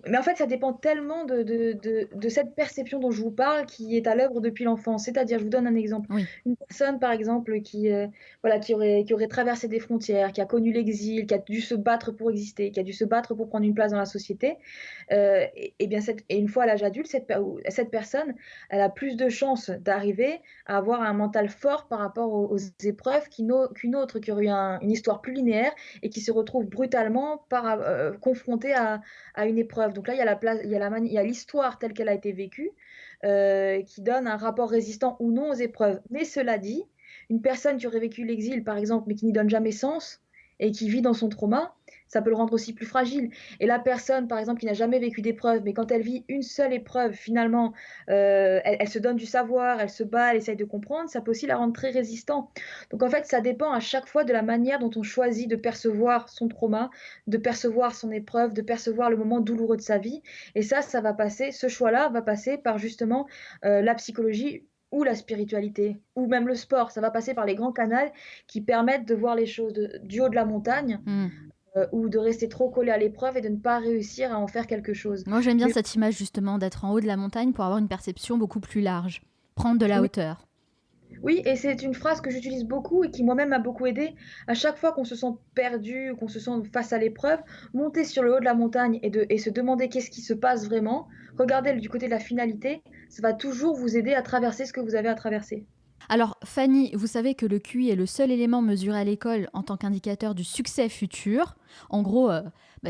mais en fait, ça dépend tellement de cette perception dont je vous parle qui est à l'œuvre depuis l'enfance. C'est-à-dire, je vous donne un exemple. Oui. Une personne, par exemple, voilà, qui aurait traversé des frontières, qui a connu l'exil, qui a dû se battre pour exister, qui a dû se battre pour prendre une place dans la société, et bien et une fois à l'âge adulte, cette personne, elle a plus de chances d'arriver à avoir un mental fort par rapport aux épreuves qu'une autre qui aurait eu une histoire plus linéaire et qui se retrouve brutalement confrontée à une épreuve. Donc là, il y a la place, il y a l'histoire telle qu'elle a été vécue qui donne un rapport résistant ou non aux épreuves. Mais cela dit, une personne qui aurait vécu l'exil, par exemple, mais qui n'y donne jamais sens, et qui vit dans son trauma, ça peut le rendre aussi plus fragile. Et la personne, par exemple, qui n'a jamais vécu d'épreuve, mais quand elle vit une seule épreuve, finalement, elle se donne du savoir, elle se bat, elle essaye de comprendre, ça peut aussi la rendre très résistant. Donc en fait, ça dépend à chaque fois de la manière dont on choisit de percevoir son trauma, de percevoir son épreuve, de percevoir le moment douloureux de sa vie. Et ça va passer, ce choix-là va passer par justement la psychologie ou la spiritualité, ou même le sport. Ça va passer par les grands canaux qui permettent de voir les choses du haut de la montagne, Hmm. ou de rester trop collé à l'épreuve et de ne pas réussir à en faire quelque chose. Moi, j'aime bien Mais cette image justement d'être en haut de la montagne pour avoir une perception beaucoup plus large, prendre de la oui, hauteur. oui, et c'est une phrase que j'utilise beaucoup et qui moi-même m'a beaucoup aidée. À chaque fois qu'on se sent perdu, ou qu'on se sent face à l'épreuve, monter sur le haut de la montagne et se demander qu'est-ce qui se passe vraiment, regarder du côté de la finalité, ça va toujours vous aider à traverser ce que vous avez à traverser. Alors, Fanny, vous savez que le QI est le seul élément mesuré à l'école en tant qu'indicateur du succès futur. En gros,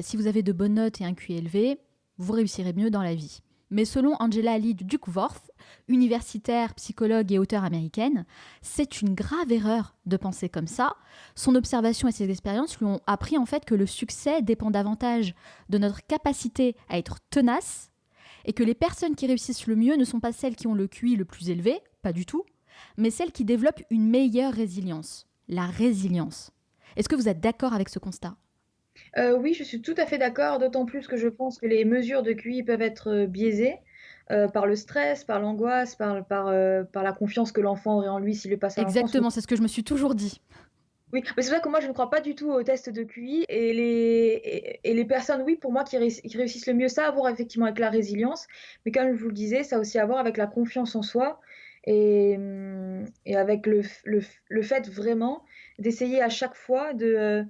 si vous avez de bonnes notes et un QI élevé, vous réussirez mieux dans la vie. Mais selon Angela Lee Duckworth, universitaire, psychologue et auteure américaine, c'est une grave erreur de penser comme ça. Son observation et ses expériences lui ont appris en fait que le succès dépend davantage de notre capacité à être tenace et que les personnes qui réussissent le mieux ne sont pas celles qui ont le QI le plus élevé, pas du tout, mais celles qui développent une meilleure résilience. La résilience. Est-ce que vous êtes d'accord avec ce constat? Oui, je suis tout à fait d'accord, d'autant plus que je pense que les mesures de QI peuvent être, biaisées, par le stress, par l'angoisse, par la confiance que l'enfant aurait en lui s'il le passe à l'enfance. Exactement, c'est ce que je me suis toujours dit. Oui, mais c'est vrai que moi je ne crois pas du tout aux tests de QI et les personnes, oui, pour moi qui réussissent le mieux, ça a à voir effectivement avec la résilience, mais comme je vous le disais, ça a aussi à voir avec la confiance en soi et avec le fait vraiment d'essayer à chaque fois de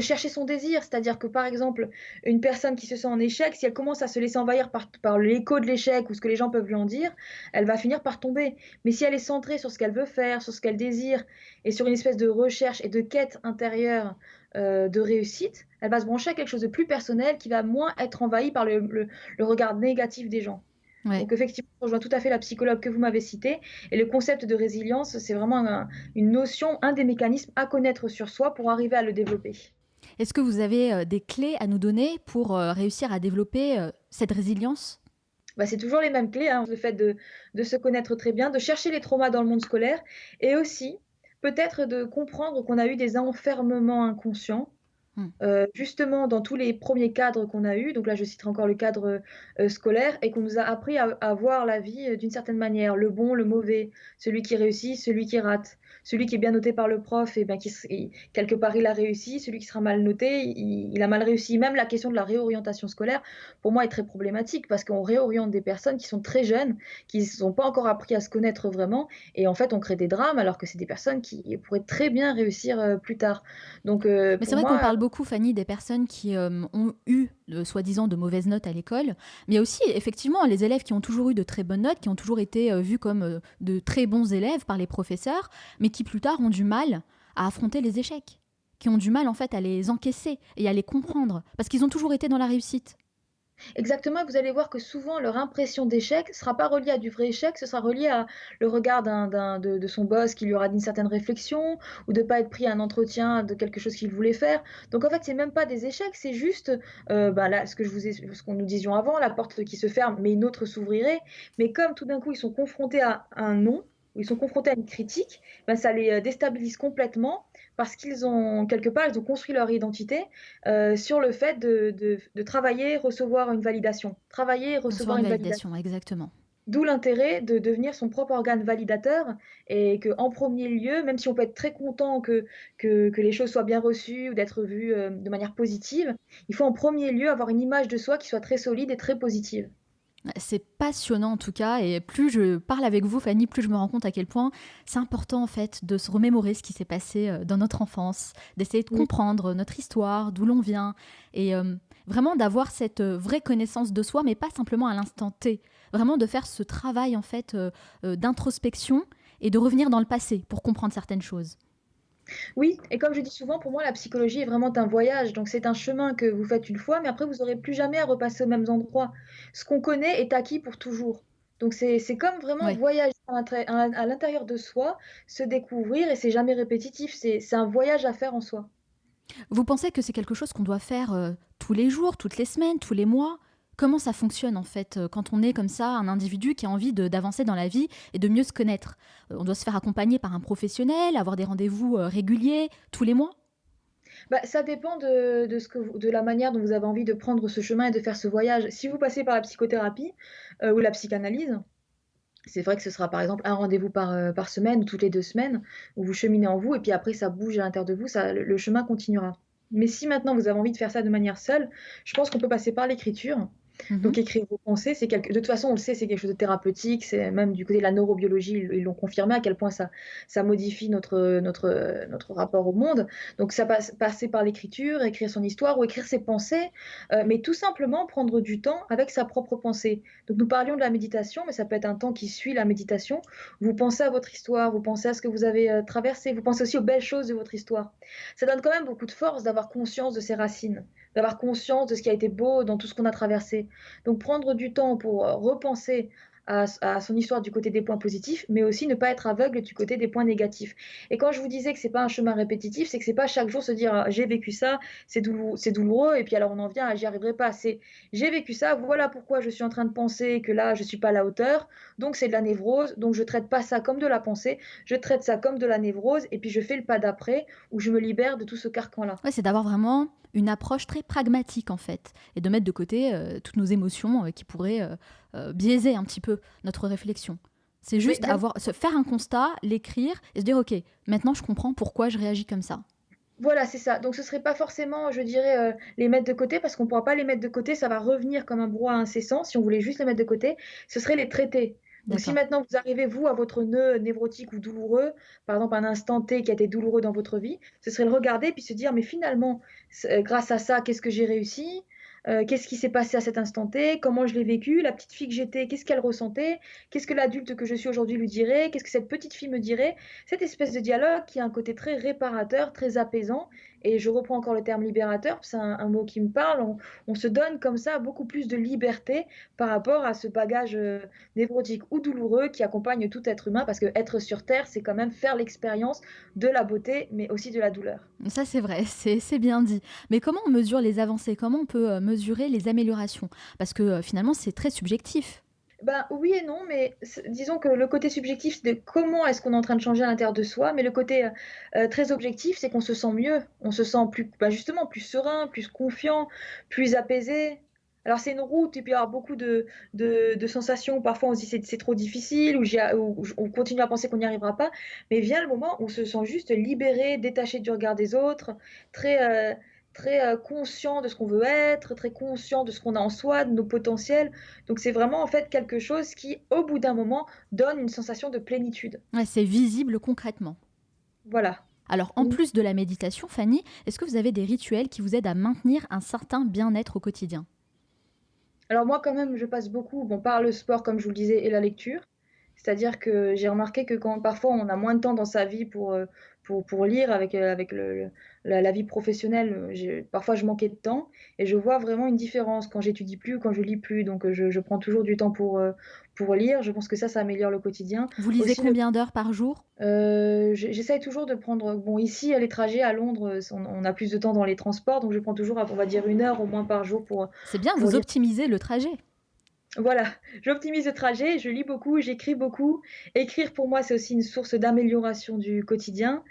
chercher son désir. C'est-à-dire que, par exemple, une personne qui se sent en échec, si elle commence à se laisser envahir par l'écho de l'échec ou ce que les gens peuvent lui en dire, elle va finir par tomber. Mais si elle est centrée sur ce qu'elle veut faire, sur ce qu'elle désire, et sur une espèce de recherche et de quête intérieure de réussite, elle va se brancher à quelque chose de plus personnel qui va moins être envahi par le regard négatif des gens. Ouais. Donc effectivement, je rejoins tout à fait la psychologue que vous m'avez citée. Et le concept de résilience, c'est vraiment une notion, un des mécanismes à connaître sur soi pour arriver à le développer. Est-ce que vous avez des clés à nous donner pour réussir à développer cette résilience? Bah, c'est toujours les mêmes clés, hein, le fait de se connaître très bien, de chercher les traumas dans le monde scolaire et aussi peut-être de comprendre qu'on a eu des enfermements inconscients. Hmm. Justement dans tous les premiers cadres qu'on a eus, donc là je citerai encore le cadre, scolaire et qu'on nous a appris à voir la vie, d'une certaine manière, le bon, le mauvais, celui qui réussit, celui qui rate, celui qui est bien noté par le prof et ben quelque part il a réussi, celui qui sera mal noté, il a mal réussi. Même la question de la réorientation scolaire, pour moi est très problématique parce qu'on réoriente des personnes qui sont très jeunes, qui ne sont pas encore appris à se connaître vraiment et en fait on crée des drames alors que c'est des personnes qui pourraient très bien réussir, plus tard. Donc Mais c'est pour vrai qu'on moi, parle beaucoup, Fanny, des personnes qui ont eu, soi-disant, de mauvaises notes à l'école. Mais il y a aussi, effectivement, les élèves qui ont toujours eu de très bonnes notes, qui ont toujours été vus comme de très bons élèves par les professeurs, mais qui plus tard ont du mal à affronter les échecs, qui ont du mal, en fait, à les encaisser et à les comprendre, parce qu'ils ont toujours été dans la réussite. exactement, vous allez voir que souvent leur impression d'échec ne sera pas reliée à du vrai échec, ce sera relié à le regard de son boss qui lui aura dit une certaine réflexion ou de ne pas être pris à un entretien de quelque chose qu'il voulait faire. Donc en fait, c'est même pas des échecs, c'est juste là, ce qu'on nous disions avant, la porte qui se ferme, mais une autre s'ouvrirait. Mais comme tout d'un coup, ils sont confrontés à un non, ou ils sont confrontés à une critique, ben, ça les déstabilise complètement parce qu'ils ont, quelque part, ils ont construit leur identité sur le fait de travailler, recevoir une validation. Travailler et Recevoir recevoir une une validation. validation, exactement. D'où l'intérêt de devenir son propre organe validateur et qu'en premier lieu, même si on peut être très content que les choses soient bien reçues ou d'être vu de manière positive, il faut en premier lieu avoir une image de soi qui soit très solide et très positive. C'est passionnant en tout cas, et plus je parle avec vous, Fanny, plus je me rends compte à quel point c'est important en fait de se remémorer ce qui s'est passé dans notre enfance, d'essayer de Oui. comprendre notre histoire, d'où l'on vient, et vraiment d'avoir cette vraie connaissance de soi, mais pas simplement à l'instant T, vraiment de faire ce travail en fait d'introspection et de revenir dans le passé pour comprendre certaines choses. Oui, et comme je dis souvent, pour moi, la psychologie est vraiment un voyage. Donc, c'est un chemin que vous faites une fois, mais après, vous n'aurez plus jamais à repasser aux mêmes endroits. Ce qu'on connaît est acquis pour toujours. Donc, c'est comme vraiment Ouais. voyager à l'intérieur de soi, se découvrir, et c'est jamais répétitif. C'est un voyage à faire en soi. Vous pensez que c'est quelque chose qu'on doit faire, tous les jours, toutes les semaines, tous les mois? Comment ça fonctionne en fait, quand on est comme ça un individu qui a envie de d'avancer dans la vie et de mieux se connaître? On doit se faire accompagner par un professionnel, avoir des rendez-vous, réguliers, tous les mois? Bah, ça dépend de ce que vous de la manière dont vous avez envie de prendre ce chemin et de faire ce voyage. Si vous passez par la psychothérapie, ou la psychanalyse, c'est vrai que ce sera par exemple un rendez-vous par semaine ou toutes les 2 semaines où vous cheminez en vous et puis après ça bouge à l'intérieur de vous, ça le chemin continuera. Mais si maintenant vous avez envie de faire ça de manière seule, je pense qu'on peut passer par l'écriture. Mmh. Donc écrire vos pensées, c'est quelque de toute façon, on le sait, c'est quelque chose de thérapeutique, c'est même du côté de la neurobiologie, ils l'ont confirmé à quel point ça modifie notre rapport au monde. Donc ça passe passer par l'écriture, écrire son histoire ou écrire ses pensées, mais tout simplement prendre du temps avec sa propre pensée. Donc nous parlions de la méditation, mais ça peut être un temps qui suit la méditation. Vous pensez à votre histoire, vous pensez à ce que vous avez, traversé, vous pensez aussi aux belles choses de votre histoire. Ça donne quand même beaucoup de force d'avoir conscience de ses racines, d'avoir conscience de ce qui a été beau dans tout ce qu'on a traversé. Donc prendre du temps pour repenser à son histoire du côté des points positifs, mais aussi ne pas être aveugle du côté des points négatifs. Et quand je vous disais que c'est pas un chemin répétitif, c'est que c'est pas chaque jour se dire j'ai vécu ça, c'est douloureux, et puis alors on en vient à j'y arriverai pas. C'est j'ai vécu ça, voilà pourquoi je suis en train de penser que là je suis pas à la hauteur, donc c'est de la névrose, donc je traite pas ça comme de la pensée, je traite ça comme de la névrose, et puis je fais le pas d'après où je me libère de tout ce carcan-là. Ouais, c'est d'avoir vraiment une approche très pragmatique en fait et de mettre de côté, toutes nos émotions, qui pourraient, biaiser un petit peu notre réflexion. C'est Oui, juste avoir se faire un constat, l'écrire et se dire: «OK, maintenant je comprends pourquoi je réagis comme ça». voilà, c'est ça. Donc ce serait pas forcément, je dirais, les mettre de côté parce qu'on pourra pas les mettre de côté, ça va revenir comme un brouhaha incessant. Si on voulait juste les mettre de côté, ce serait les traiter. Donc si D'accord. maintenant vous arrivez, vous, à votre nœud névrotique ou douloureux, par exemple un instant T qui a été douloureux dans votre vie, ce serait le regarder puis se dire: «Mais finalement, grâce à ça, qu'est-ce que j'ai réussi? Qu'est-ce qui s'est passé à cet instant T? Comment je l'ai vécu? La petite fille que j'étais, qu'est-ce qu'elle ressentait? Qu'est-ce que l'adulte que je suis aujourd'hui lui dirait? Qu'est-ce que cette petite fille me dirait?» Cette espèce de dialogue qui a un côté très réparateur, très apaisant, et je reprends encore le terme libérateur, c'est un mot qui me parle. On se donne comme ça beaucoup plus de liberté par rapport à ce bagage névrotique ou douloureux qui accompagne tout être humain, parce que être sur Terre, c'est quand même faire l'expérience de la beauté, mais aussi de la douleur. Ça, c'est vrai, c'est bien dit. Mais comment on mesure les avancées? Comment on peut, mesurer les améliorations? Parce que, finalement, c'est très subjectif. Ben, oui et non, mais disons que le côté subjectif, c'est de comment est-ce qu'on est en train de changer à l'intérieur de soi, mais le côté très objectif, c'est qu'on se sent mieux, on se sent plus, bah, justement, plus serein, plus confiant, plus apaisé. Alors c'est une route, et puis il y a beaucoup de sensations, où parfois on se dit c'est trop difficile, ou on continue à penser qu'on n'y arrivera pas, mais vient le moment où on se sent juste libéré, détaché du regard des autres, très, très conscient de ce qu'on veut être, très conscient de ce qu'on a en soi, de nos potentiels. Donc c'est vraiment en fait quelque chose qui, au bout d'un moment, donne une sensation de plénitude. Ouais, c'est visible concrètement. Voilà. Alors, en Mmh. plus de la méditation, Fanny, est-ce que vous avez des rituels qui vous aident à maintenir un certain bien-être au quotidien? Alors moi quand même, je passe beaucoup, bon, par le sport comme je vous le disais et la lecture. C'est-à-dire que j'ai remarqué que quand parfois on a moins de temps dans sa vie pour lire avec la vie professionnelle, parfois je manquais de temps, et je vois vraiment une différence quand j'étudie plus ou quand je lis plus. Donc je prends toujours du temps pour lire. Je pense que ça améliore le quotidien. Vous lisez Aussi le combien d'heures par jour? j'essaye toujours de prendre, bon, ici, les trajets à Londres, on a plus de temps dans les transports, donc je prends toujours, on va dire 1 heure au moins par jour C'est bien, pour vous lire. optimisez le trajet. Voilà, j'optimise le trajet, je lis beaucoup, j'écris beaucoup. Écrire pour moi, c'est aussi une source d'amélioration du quotidien,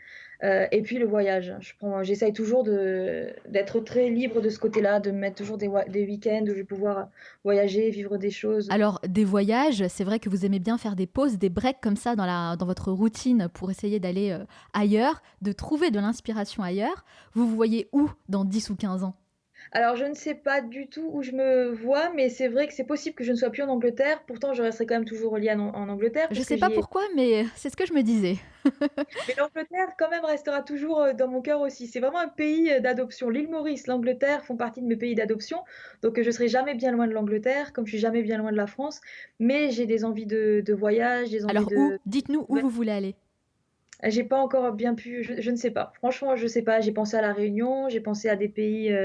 et puis le voyage. J'essaye toujours d'être très libre de ce côté-là, de me mettre toujours des week-ends où je vais pouvoir voyager, vivre des choses. Alors, des voyages, c'est vrai que vous aimez bien faire des pauses, des breaks comme ça dans votre routine pour essayer d'aller ailleurs, de trouver de l'inspiration ailleurs. Vous vous voyez où dans 10 ou 15 ans? Alors je ne sais pas du tout où je me vois, mais c'est vrai que c'est possible que je ne sois plus en Angleterre. Pourtant, je resterai quand même toujours liée en Angleterre Je parce que sais pas j'y ai. pourquoi, mais c'est ce que je me disais. Mais l'Angleterre quand même restera toujours, dans mon cœur aussi. C'est vraiment un pays, d'adoption. L'île Maurice, l'Angleterre font partie de mes pays d'adoption, donc je serai jamais bien loin de l'Angleterre, comme je suis jamais bien loin de la France. Mais j'ai des envies de voyage, des envies Alors où? de Dites-nous où ouais, vous voulez aller. j'ai pas encore bien pu, je ne sais pas. Franchement, je sais pas. J'ai pensé à La Réunion, j'ai pensé à des pays,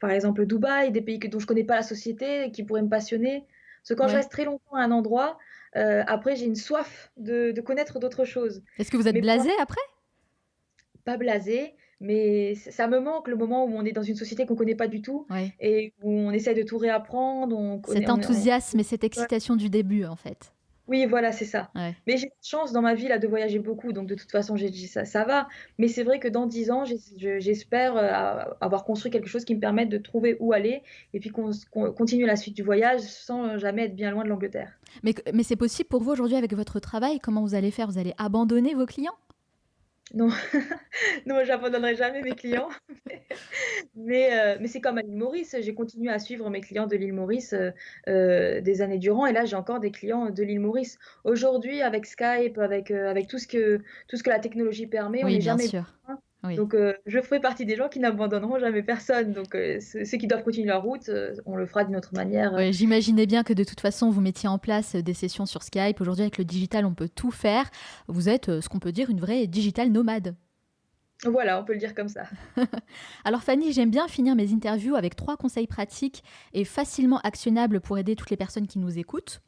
par exemple Dubaï, des pays dont je connais pas la société, qui pourraient me passionner. Parce que quand je Ouais. reste très longtemps à un endroit, après j'ai une soif de connaître d'autres choses. Est-ce que vous êtes Mais pour blasé après? pas blasé, Mais ça me manque le moment où on est dans une société qu'on connaît pas du tout Ouais. et où on essaie de tout réapprendre, on connaît Cet on enthousiasme et cette ouais, excitation du début, en fait. oui, voilà, c'est ça. Ouais. Mais j'ai de chance dans ma vie là de voyager beaucoup, donc de toute façon j'ai ça va. Mais c'est vrai que dans 10 ans, j'espère, avoir construit quelque chose qui me permette de trouver où aller et puis continuer la suite du voyage sans jamais être bien loin de l'Angleterre. Mais c'est possible pour vous aujourd'hui avec votre travail? Comment vous allez faire? Vous allez abandonner vos clients? Non, non, j'abandonnerai jamais mes clients. Mais c'est comme à l'île Maurice, j'ai continué à suivre mes clients de l'île Maurice, des années durant et là, j'ai encore des clients de l'île Maurice. Aujourd'hui, avec Skype, avec tout ce que la technologie permet, on Oui, n'est bien jamais sûr. loin. Oui. Donc je ferai partie des gens qui n'abandonneront jamais personne. Donc ceux qui doivent continuer leur route, on le fera d'une autre manière. Ouais, j'imaginais bien que de toute façon, vous mettiez en place des sessions sur Skype. Aujourd'hui, avec le digital, on peut tout faire. Vous êtes, ce qu'on peut dire, une vraie digital nomade. Voilà, on peut le dire comme ça. Alors Fanny, j'aime bien finir mes interviews avec 3 conseils pratiques et facilement actionnables pour aider toutes les personnes qui nous écoutent.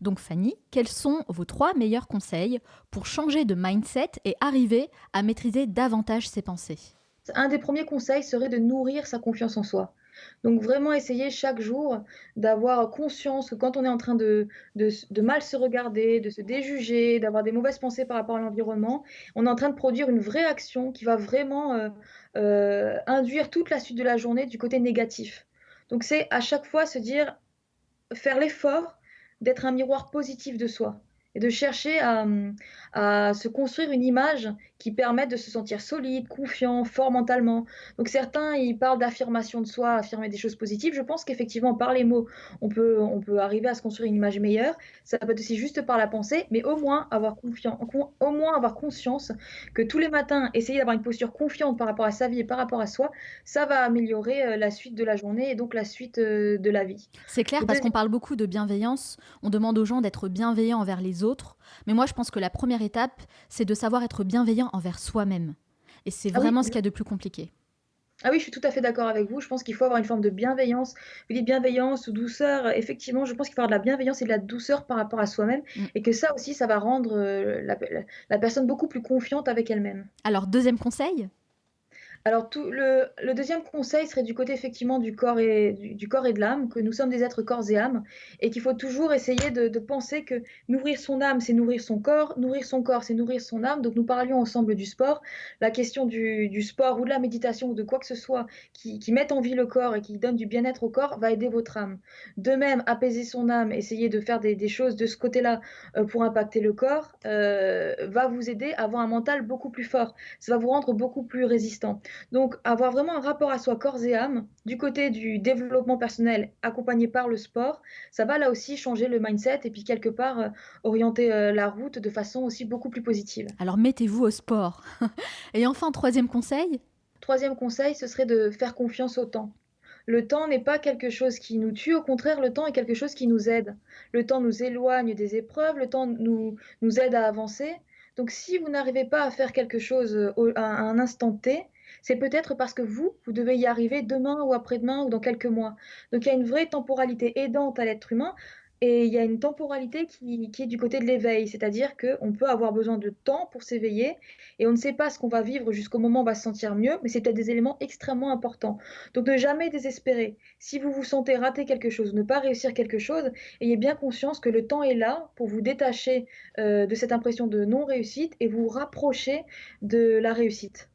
Donc Fanny, quels sont vos 3 meilleurs conseils pour changer de mindset et arriver à maîtriser davantage ses pensées? Un des premiers conseils serait de nourrir sa confiance en soi. Donc vraiment essayer chaque jour d'avoir conscience que quand on est en train de mal se regarder, de se déjuger, d'avoir des mauvaises pensées par rapport à l'environnement, on est en train de produire une vraie action qui va vraiment, induire toute la suite de la journée du côté négatif. Donc c'est à chaque fois se dire faire l'effort d'être un miroir positif de soi et de chercher à se construire une image qui permette de se sentir solide, confiant, fort mentalement. Donc certains, ils parlent d'affirmation de soi, affirmer des choses positives. Je pense qu'effectivement, par les mots, on peut arriver à se construire une image meilleure. Ça peut être aussi juste par la pensée, mais au moins avoir conscience que tous les matins, essayer d'avoir une posture confiante par rapport à sa vie et par rapport à soi, ça va améliorer la suite de la journée et donc la suite de la vie. C'est clair Le parce qu'on deuxième parle beaucoup de bienveillance, on demande aux gens d'être bienveillants envers les autres, mais moi je pense que la première étape, c'est de savoir être bienveillant envers soi-même. Et c'est ah oui, vraiment ce qu'il y a de plus compliqué. ah oui, je suis tout à fait d'accord avec vous. Je pense qu'il faut avoir une forme de bienveillance. Vous dites bienveillance ou douceur, effectivement, je pense qu'il faut avoir de la bienveillance et de la douceur par rapport à soi-même Mm. et que ça aussi, ça va rendre, la personne beaucoup plus confiante avec elle-même. Alors, deuxième conseil? Alors le 2e conseil serait du côté effectivement du corps et de l'âme, que nous sommes des êtres corps et âme et qu'il faut toujours essayer de penser que nourrir son âme, c'est nourrir son corps, c'est nourrir son âme. Donc nous parlions ensemble du sport. La question du sport ou de la méditation ou de quoi que ce soit qui mette en vie le corps et qui donne du bien-être au corps va aider votre âme. De même, apaiser son âme, essayer de faire des choses de ce côté-là, pour impacter le corps, va vous aider à avoir un mental beaucoup plus fort. Ça va vous rendre beaucoup plus résistant. Donc, avoir vraiment un rapport à soi corps et âme, du côté du développement personnel accompagné par le sport, ça va là aussi changer le mindset et puis quelque part orienter la route de façon aussi beaucoup plus positive. Alors, mettez-vous au sport. Et enfin, troisième conseil? 3e conseil, ce serait de faire confiance au temps. Le temps n'est pas quelque chose qui nous tue, au contraire, le temps est quelque chose qui nous aide. Le temps nous éloigne des épreuves, le temps nous aide à avancer. Donc si vous n'arrivez pas à faire quelque chose à un instant T, c'est peut-être parce que vous devez y arriver demain ou après-demain ou dans quelques mois. Donc il y a une vraie temporalité aidante à l'être humain et il y a une temporalité qui est du côté de l'éveil, c'est-à-dire qu'on peut avoir besoin de temps pour s'éveiller et on ne sait pas ce qu'on va vivre jusqu'au moment où on va se sentir mieux, mais c'est peut-être des éléments extrêmement importants. Donc ne jamais désespérer. Si vous vous sentez rater quelque chose, ne pas réussir quelque chose, ayez bien conscience que le temps est là pour vous détacher de cette impression de non-réussite et vous rapprocher de la réussite.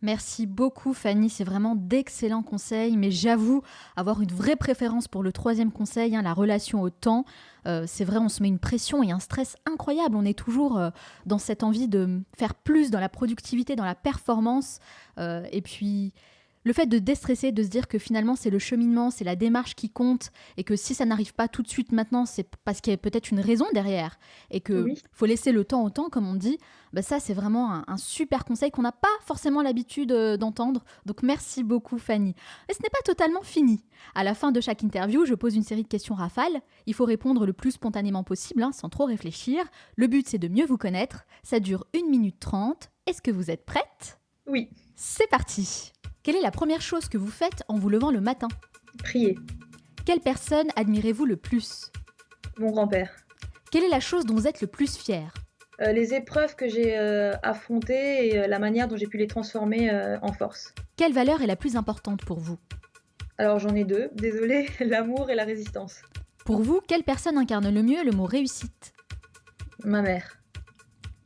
Merci beaucoup Fanny, c'est vraiment d'excellents conseils, mais j'avoue avoir une vraie préférence pour le troisième conseil, hein, la relation au temps. C'est vrai, on se met une pression et un stress incroyable, on est toujours dans cette envie de faire plus dans la productivité, dans la performance, et puis le fait de déstresser, de se dire que finalement c'est le cheminement, c'est la démarche qui compte et que si ça n'arrive pas tout de suite maintenant, c'est parce qu'il y a peut-être une raison derrière et que Oui. faut laisser le temps au temps, comme on dit. Bah ça, c'est vraiment un super conseil qu'on n'a pas forcément l'habitude d'entendre. Donc merci beaucoup Fanny. Et ce n'est pas totalement fini. À la fin de chaque interview, je pose une série de questions rafales. Il faut répondre le plus spontanément possible, hein, sans trop réfléchir. Le but, c'est de mieux vous connaître. Ça dure 1 minute 30. Est-ce que vous êtes prête? Oui, C'est parti. Quelle est la première chose que vous faites en vous levant le matin? prier. Quelle personne admirez-vous le plus? Mon grand-père. Quelle est la chose dont vous êtes le plus fier? Les épreuves que j'ai, affrontées et la manière dont j'ai pu les transformer, en force. Quelle valeur est la plus importante pour vous? Alors j'en ai 2, désolée, l'amour et la résistance. Pour vous, quelle personne incarne le mieux le mot réussite? Ma mère.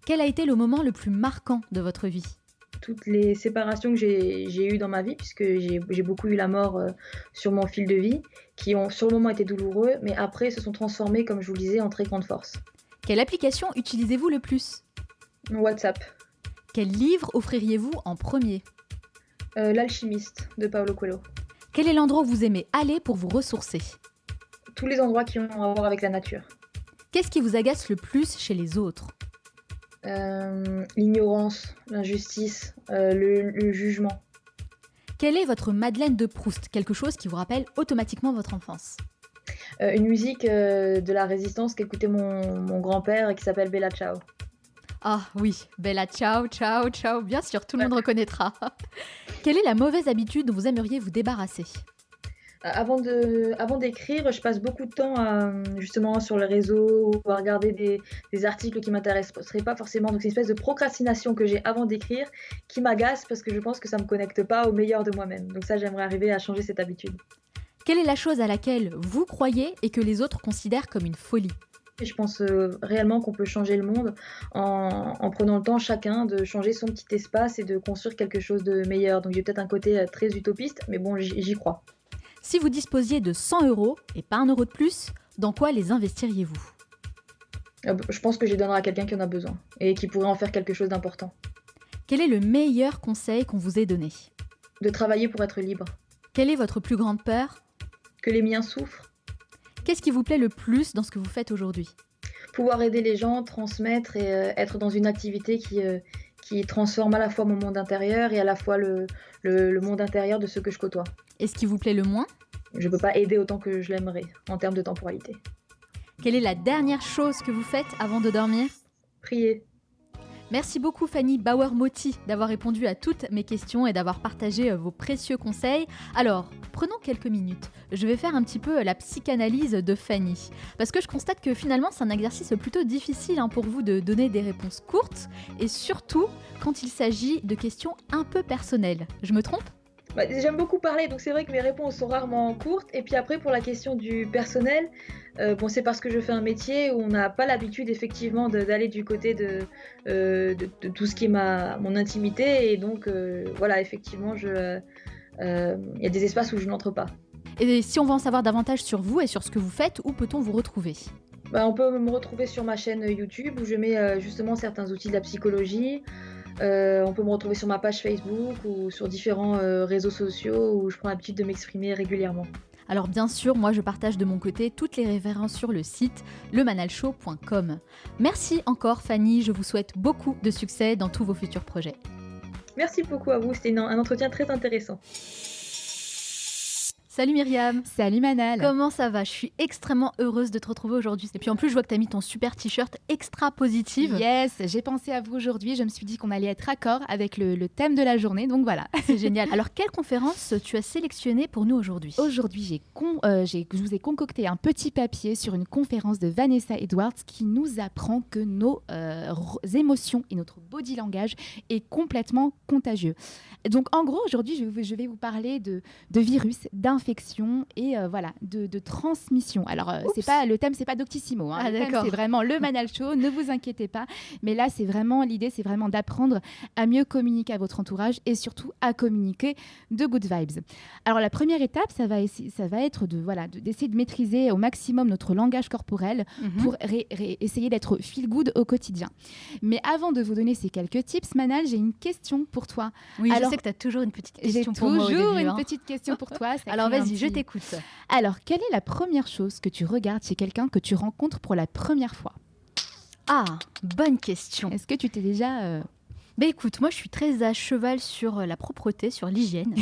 Quel a été le moment le plus marquant de votre vie? Toutes les séparations que j'ai eues dans ma vie, puisque j'ai beaucoup eu la mort, sur mon fil de vie, qui ont sur le moment été douloureux, mais après se sont transformés, comme je vous le disais, en très grande force. Quelle application utilisez-vous le plus? WhatsApp, Quel livre offririez-vous en premier? L'alchimiste de Paulo Coelho. Quel est l'endroit où vous aimez aller pour vous ressourcer? Tous les endroits qui ont à voir avec la nature. Qu'est-ce qui vous agace le plus chez les autres? L'ignorance, l'injustice, le jugement. Quelle est votre Madeleine de Proust? Quelque chose qui vous rappelle automatiquement votre enfance. Une musique, de la Résistance qu'écoutait mon grand-père et qui s'appelle Bella Ciao. Ah oui, Bella ciao, ciao, ciao, bien sûr, tout le Ouais. monde reconnaîtra. Quelle est la mauvaise habitude dont vous aimeriez vous débarrasser? Avant d'écrire, je passe beaucoup de temps à, justement sur les réseaux ou à regarder des articles qui m'intéresseraient pas forcément. Donc c'est une espèce de procrastination que j'ai avant d'écrire qui m'agace parce que je pense que ça me connecte pas au meilleur de moi-même. Donc ça, j'aimerais arriver à changer cette habitude. Quelle est la chose à laquelle vous croyez et que les autres considèrent comme une folie? Et je pense, réellement qu'on peut changer le monde en prenant le temps chacun de changer son petit espace et de construire quelque chose de meilleur. Donc j'ai peut-être un côté, très utopiste, mais bon, j'y crois. Si vous disposiez de 100 euros et pas un euro de plus, dans quoi les investiriez-vous? Je pense que je les donnerai à quelqu'un qui en a besoin et qui pourrait en faire quelque chose d'important. Quel est le meilleur conseil qu'on vous ait donné? De travailler pour être libre. Quelle est votre plus grande peur? Que les miens souffrent. Qu'est-ce qui vous plaît le plus dans ce que vous faites aujourd'hui? Pouvoir aider les gens, transmettre et être dans une activité qui transforme à la fois mon monde intérieur et à la fois le monde intérieur de ceux que je côtoie. Et ce qui vous plaît le moins? Je peux pas aider autant que je l'aimerais en termes de temporalité. Quelle est la dernière chose que vous faites avant de dormir? Prier. Merci beaucoup Fanny Bauer-Motti d'avoir répondu à toutes mes questions et d'avoir partagé vos précieux conseils. Alors, prenons quelques minutes. Je vais faire un petit peu la psychanalyse de Fanny. Parce que je constate que finalement, c'est un exercice plutôt difficile pour vous de donner des réponses courtes et surtout quand il s'agit de questions un peu personnelles. Je me trompe ? J'aime beaucoup parler, donc c'est vrai que mes réponses sont rarement courtes. Et puis après, pour la question du personnel, bon, c'est parce que je fais un métier où on n'a pas l'habitude effectivement d'aller du côté de tout ce qui est mon intimité. Et donc, voilà, effectivement, il y a des espaces où je n'entre pas. Et si on veut en savoir davantage sur vous et sur ce que vous faites, où peut-on vous retrouver ? On peut me retrouver sur ma chaîne YouTube où je mets justement certains outils de la psychologie. On peut me retrouver sur ma page Facebook ou sur différents réseaux sociaux où je prends l'habitude de m'exprimer régulièrement. Alors bien sûr, moi je partage de mon côté toutes les références sur le site lemanalshow.com. Merci encore Fanny, je vous souhaite beaucoup de succès dans tous vos futurs projets. Merci beaucoup à vous, c'était un entretien très intéressant. Salut Myriam. Salut Manal. Comment ça va? Je suis extrêmement heureuse de te retrouver aujourd'hui. Et puis en plus, je vois que tu as mis ton super t-shirt extra positive. Yes, j'ai pensé à vous aujourd'hui. Je me suis dit qu'on allait être raccord avec le thème de la journée. Donc voilà. C'est génial. Alors, quelle conférence tu as sélectionnée pour nous aujourd'hui? Aujourd'hui, je vous ai concocté un petit papier sur une conférence de Vanessa Edwards qui nous apprend que nos émotions et notre body language est complètement contagieux. Donc en gros, aujourd'hui, je vais vous parler de virus, d'infections et voilà, de transmission. Alors, le thème, c'est pas Doctissimo. Ah, le thème, d'accord. c'est vraiment le Manal Show, ne vous inquiétez pas. Mais là, l'idée, c'est vraiment d'apprendre à mieux communiquer à votre entourage et surtout à communiquer de good vibes. Alors, la première étape, ça va être d'essayer de maîtriser au maximum notre langage corporel pour essayer d'être feel good au quotidien. Mais avant de vous donner ces quelques tips, Manal, j'ai une question pour toi. Oui, Alors, je sais que tu as toujours une petite question pour moi au J'ai début. toujours une petite question pour toi. Ça Alors crée vas-y, je t'écoute. Alors, quelle est la première chose que tu regardes chez quelqu'un que tu rencontres pour la première fois? Ah, bonne question. Est-ce que tu t'es déjà... Écoute, moi je suis très à cheval sur la propreté, sur l'hygiène.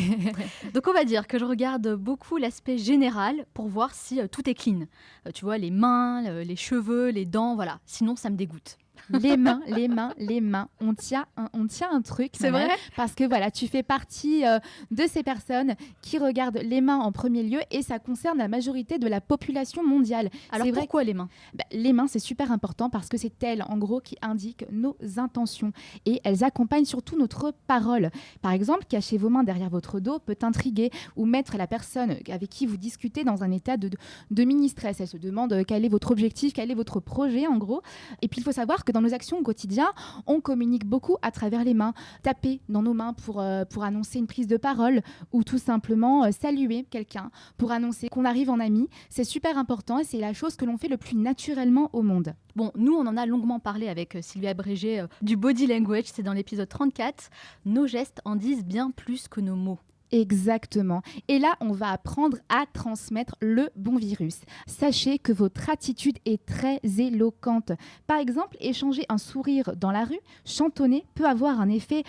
Donc on va dire que je regarde beaucoup l'aspect général pour voir si tout est clean. Tu vois, les mains, les cheveux, les dents, voilà. Sinon ça me dégoûte. Les mains, les mains, les mains. On tient un truc. C'est Manal, vrai ? parce que voilà, tu fais partie de ces personnes qui regardent les mains en premier lieu et ça concerne la majorité de la population mondiale. Alors C'est vrai pourquoi les mains ? les mains, c'est super important parce que c'est elles, en gros, qui indiquent nos intentions et elles accompagnent surtout notre parole. Par exemple, cacher vos mains derrière votre dos peut intriguer ou mettre la personne avec qui vous discutez dans un état de mini-stress. Elle se demande quel est votre objectif, quel est votre projet, en gros. Et puis, il faut savoir que dans nos actions au quotidien, on communique beaucoup à travers les mains. Taper dans nos mains pour annoncer une prise de parole ou tout simplement saluer quelqu'un pour annoncer qu'on arrive en ami. C'est super important et c'est la chose que l'on fait le plus naturellement au monde. Bon, nous, on en a longuement parlé avec Sylvia Brégé du body language, c'est dans l'épisode 34. Nos gestes en disent bien plus que nos mots. Exactement. Et là, on va apprendre à transmettre le bon virus. Sachez que votre attitude est très éloquente. Par exemple, échanger un sourire dans la rue, chantonner, peut avoir un effet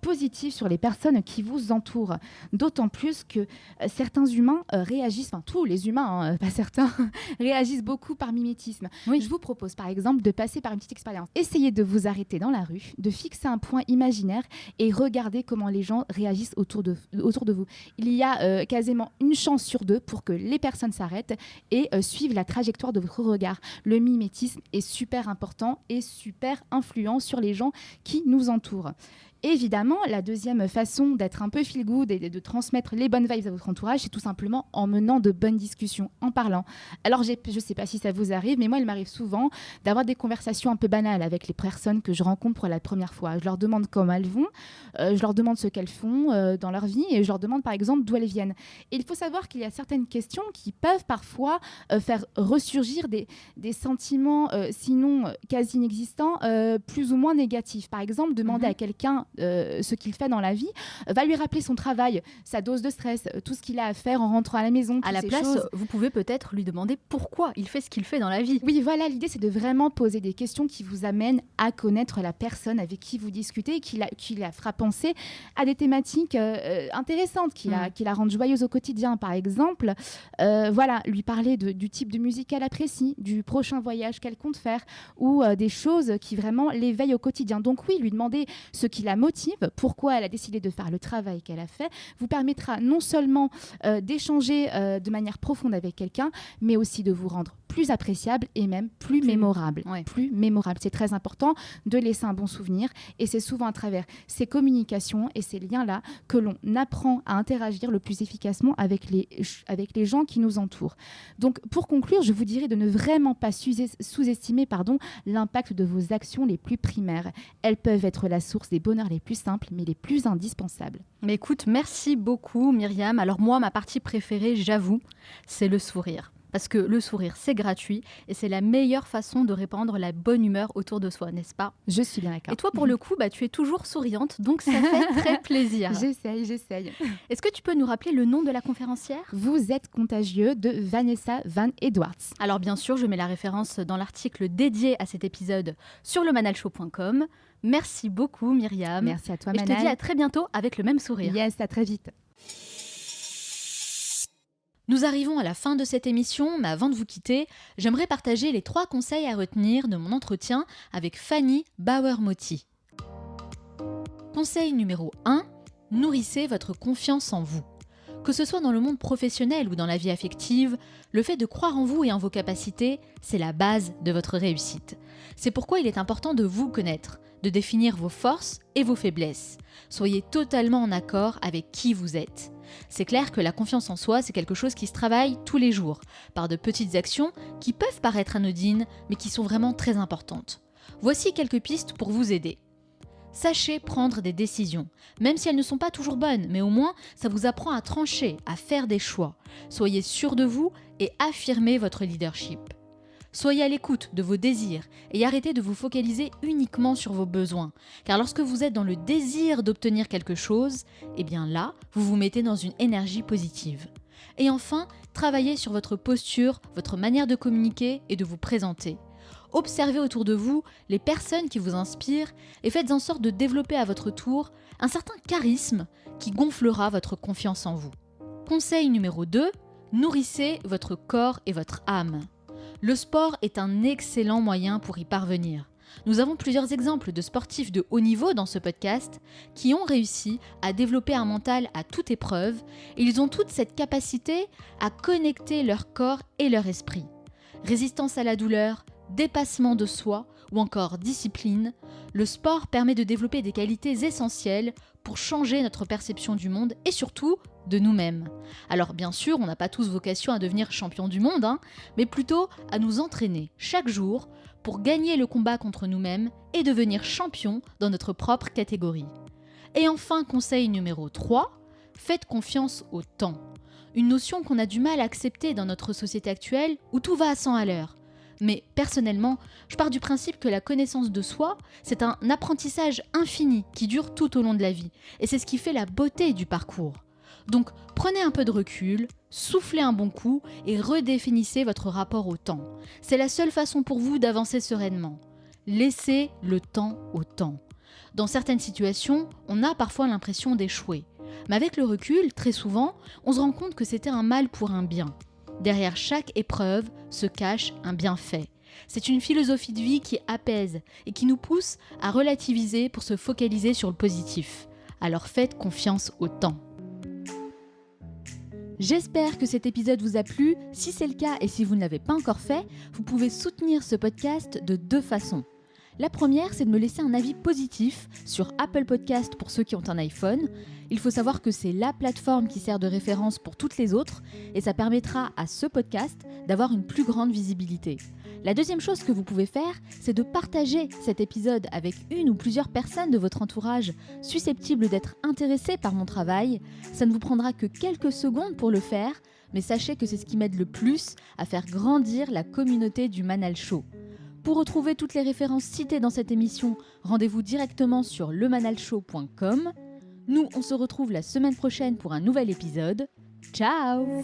positif sur les personnes qui vous entourent. D'autant plus que certains humains réagissent, enfin tous les humains, pas certains, réagissent beaucoup par mimétisme. Oui. Je vous propose par exemple de passer par une petite expérience. Essayez de vous arrêter dans la rue, de fixer un point imaginaire et regardez comment les gens réagissent autour de vous. Il y a quasiment une chance sur deux pour que les personnes s'arrêtent et suivent la trajectoire de votre regard. Le mimétisme est super important et super influent sur les gens qui nous entourent. Évidemment, la deuxième façon d'être un peu feel good et de transmettre les bonnes vibes à votre entourage, c'est tout simplement en menant de bonnes discussions, en parlant. Alors, je ne sais pas si ça vous arrive, mais moi, il m'arrive souvent d'avoir des conversations un peu banales avec les personnes que je rencontre pour la première fois. Je leur demande comment elles vont, je leur demande ce qu'elles font dans leur vie et je leur demande, par exemple, d'où elles viennent. Et il faut savoir qu'il y a certaines questions qui peuvent parfois faire ressurgir des sentiments, sinon quasi inexistants, plus ou moins négatifs. Par exemple, demander à quelqu'un ce qu'il fait dans la vie, va lui rappeler son travail, sa dose de stress, tout ce qu'il a à faire en rentrant à la maison. À la place, vous pouvez peut-être lui demander pourquoi il fait ce qu'il fait dans la vie. Oui, voilà, l'idée c'est de vraiment poser des questions qui vous amènent à connaître la personne avec qui vous discutez et qui la fera penser à des thématiques intéressantes, qui la rendent joyeuse au quotidien. Par exemple, lui parler du type de musique qu'elle apprécie, du prochain voyage qu'elle compte faire ou des choses qui vraiment l'éveillent au quotidien. Donc oui, lui demander ce qui la motive, pourquoi elle a décidé de faire le travail qu'elle a fait, vous permettra non seulement d'échanger de manière profonde avec quelqu'un, mais aussi de vous rendre plus appréciable et même plus mémorable. Ouais. Plus mémorable. C'est très important de laisser un bon souvenir et c'est souvent à travers ces communications et ces liens-là que l'on apprend à interagir le plus efficacement avec les gens qui nous entourent. Donc, pour conclure, je vous dirais de ne vraiment pas sous-estimer l'impact de vos actions les plus primaires. Elles peuvent être la source des bonheurs les plus simples, mais les plus indispensables. Mais écoute, merci beaucoup Myriam. Alors moi, ma partie préférée, j'avoue, c'est le sourire. Parce que le sourire, c'est gratuit et c'est la meilleure façon de répandre la bonne humeur autour de soi, n'est-ce pas ? Je suis bien d'accord. Et toi, pour le coup, tu es toujours souriante, donc ça fait très plaisir. J'essaye. Est-ce que tu peux nous rappeler le nom de la conférencière ? Vous êtes contagieux de Vanessa Van Edwards. Alors bien sûr, je mets la référence dans l'article dédié à cet épisode sur lemanalshow.com. Merci beaucoup Myriam. Merci à toi et Manal. je te dis à très bientôt avec le même sourire. Yes, à très vite. Nous arrivons à la fin de cette émission, mais avant de vous quitter, j'aimerais partager les 3 conseils à retenir de mon entretien avec Fanny Bauer-Motti. Conseil numéro 1, nourrissez votre confiance en vous. Que ce soit dans le monde professionnel ou dans la vie affective, le fait de croire en vous et en vos capacités, c'est la base de votre réussite. C'est pourquoi il est important de vous connaître, de définir vos forces et vos faiblesses. Soyez totalement en accord avec qui vous êtes. C'est clair que la confiance en soi, c'est quelque chose qui se travaille tous les jours, par de petites actions qui peuvent paraître anodines, mais qui sont vraiment très importantes. Voici quelques pistes pour vous aider. Sachez prendre des décisions, même si elles ne sont pas toujours bonnes, mais au moins ça vous apprend à trancher, à faire des choix. Soyez sûr de vous et affirmez votre leadership. Soyez à l'écoute de vos désirs et arrêtez de vous focaliser uniquement sur vos besoins. Car lorsque vous êtes dans le désir d'obtenir quelque chose, eh bien là, vous vous mettez dans une énergie positive. Et enfin, travaillez sur votre posture, votre manière de communiquer et de vous présenter. Observez autour de vous les personnes qui vous inspirent et faites en sorte de développer à votre tour un certain charisme qui gonflera votre confiance en vous. Conseil numéro 2, nourrissez votre corps et votre âme. Le sport est un excellent moyen pour y parvenir. Nous avons plusieurs exemples de sportifs de haut niveau dans ce podcast qui ont réussi à développer un mental à toute épreuve et ils ont toute cette capacité à connecter leur corps et leur esprit. Résistance à la douleur, dépassement de soi ou encore discipline, le sport permet de développer des qualités essentielles pour changer notre perception du monde et surtout de nous-mêmes. Alors bien sûr, on n'a pas tous vocation à devenir champion du monde, mais plutôt à nous entraîner chaque jour pour gagner le combat contre nous-mêmes et devenir champion dans notre propre catégorie. Et enfin, conseil numéro 3, faites confiance au temps. Une notion qu'on a du mal à accepter dans notre société actuelle où tout va à 100 à l'heure. Mais personnellement, je pars du principe que la connaissance de soi, c'est un apprentissage infini qui dure tout au long de la vie. Et c'est ce qui fait la beauté du parcours. Donc prenez un peu de recul, soufflez un bon coup et redéfinissez votre rapport au temps. C'est la seule façon pour vous d'avancer sereinement. Laissez le temps au temps. Dans certaines situations, on a parfois l'impression d'échouer. Mais avec le recul, très souvent, on se rend compte que c'était un mal pour un bien. Derrière chaque épreuve se cache un bienfait. C'est une philosophie de vie qui apaise et qui nous pousse à relativiser pour se focaliser sur le positif. Alors faites confiance au temps. J'espère que cet épisode vous a plu. Si c'est le cas et si vous ne l'avez pas encore fait, vous pouvez soutenir ce podcast de 2 façons. La première, c'est de me laisser un avis positif sur Apple Podcast pour ceux qui ont un iPhone. Il faut savoir que c'est la plateforme qui sert de référence pour toutes les autres et ça permettra à ce podcast d'avoir une plus grande visibilité. La deuxième chose que vous pouvez faire, c'est de partager cet épisode avec une ou plusieurs personnes de votre entourage susceptibles d'être intéressées par mon travail. Ça ne vous prendra que quelques secondes pour le faire, mais sachez que c'est ce qui m'aide le plus à faire grandir la communauté du Manal Show. Pour retrouver toutes les références citées dans cette émission, rendez-vous directement sur lemanalshow.com. Nous, on se retrouve la semaine prochaine pour un nouvel épisode. Ciao!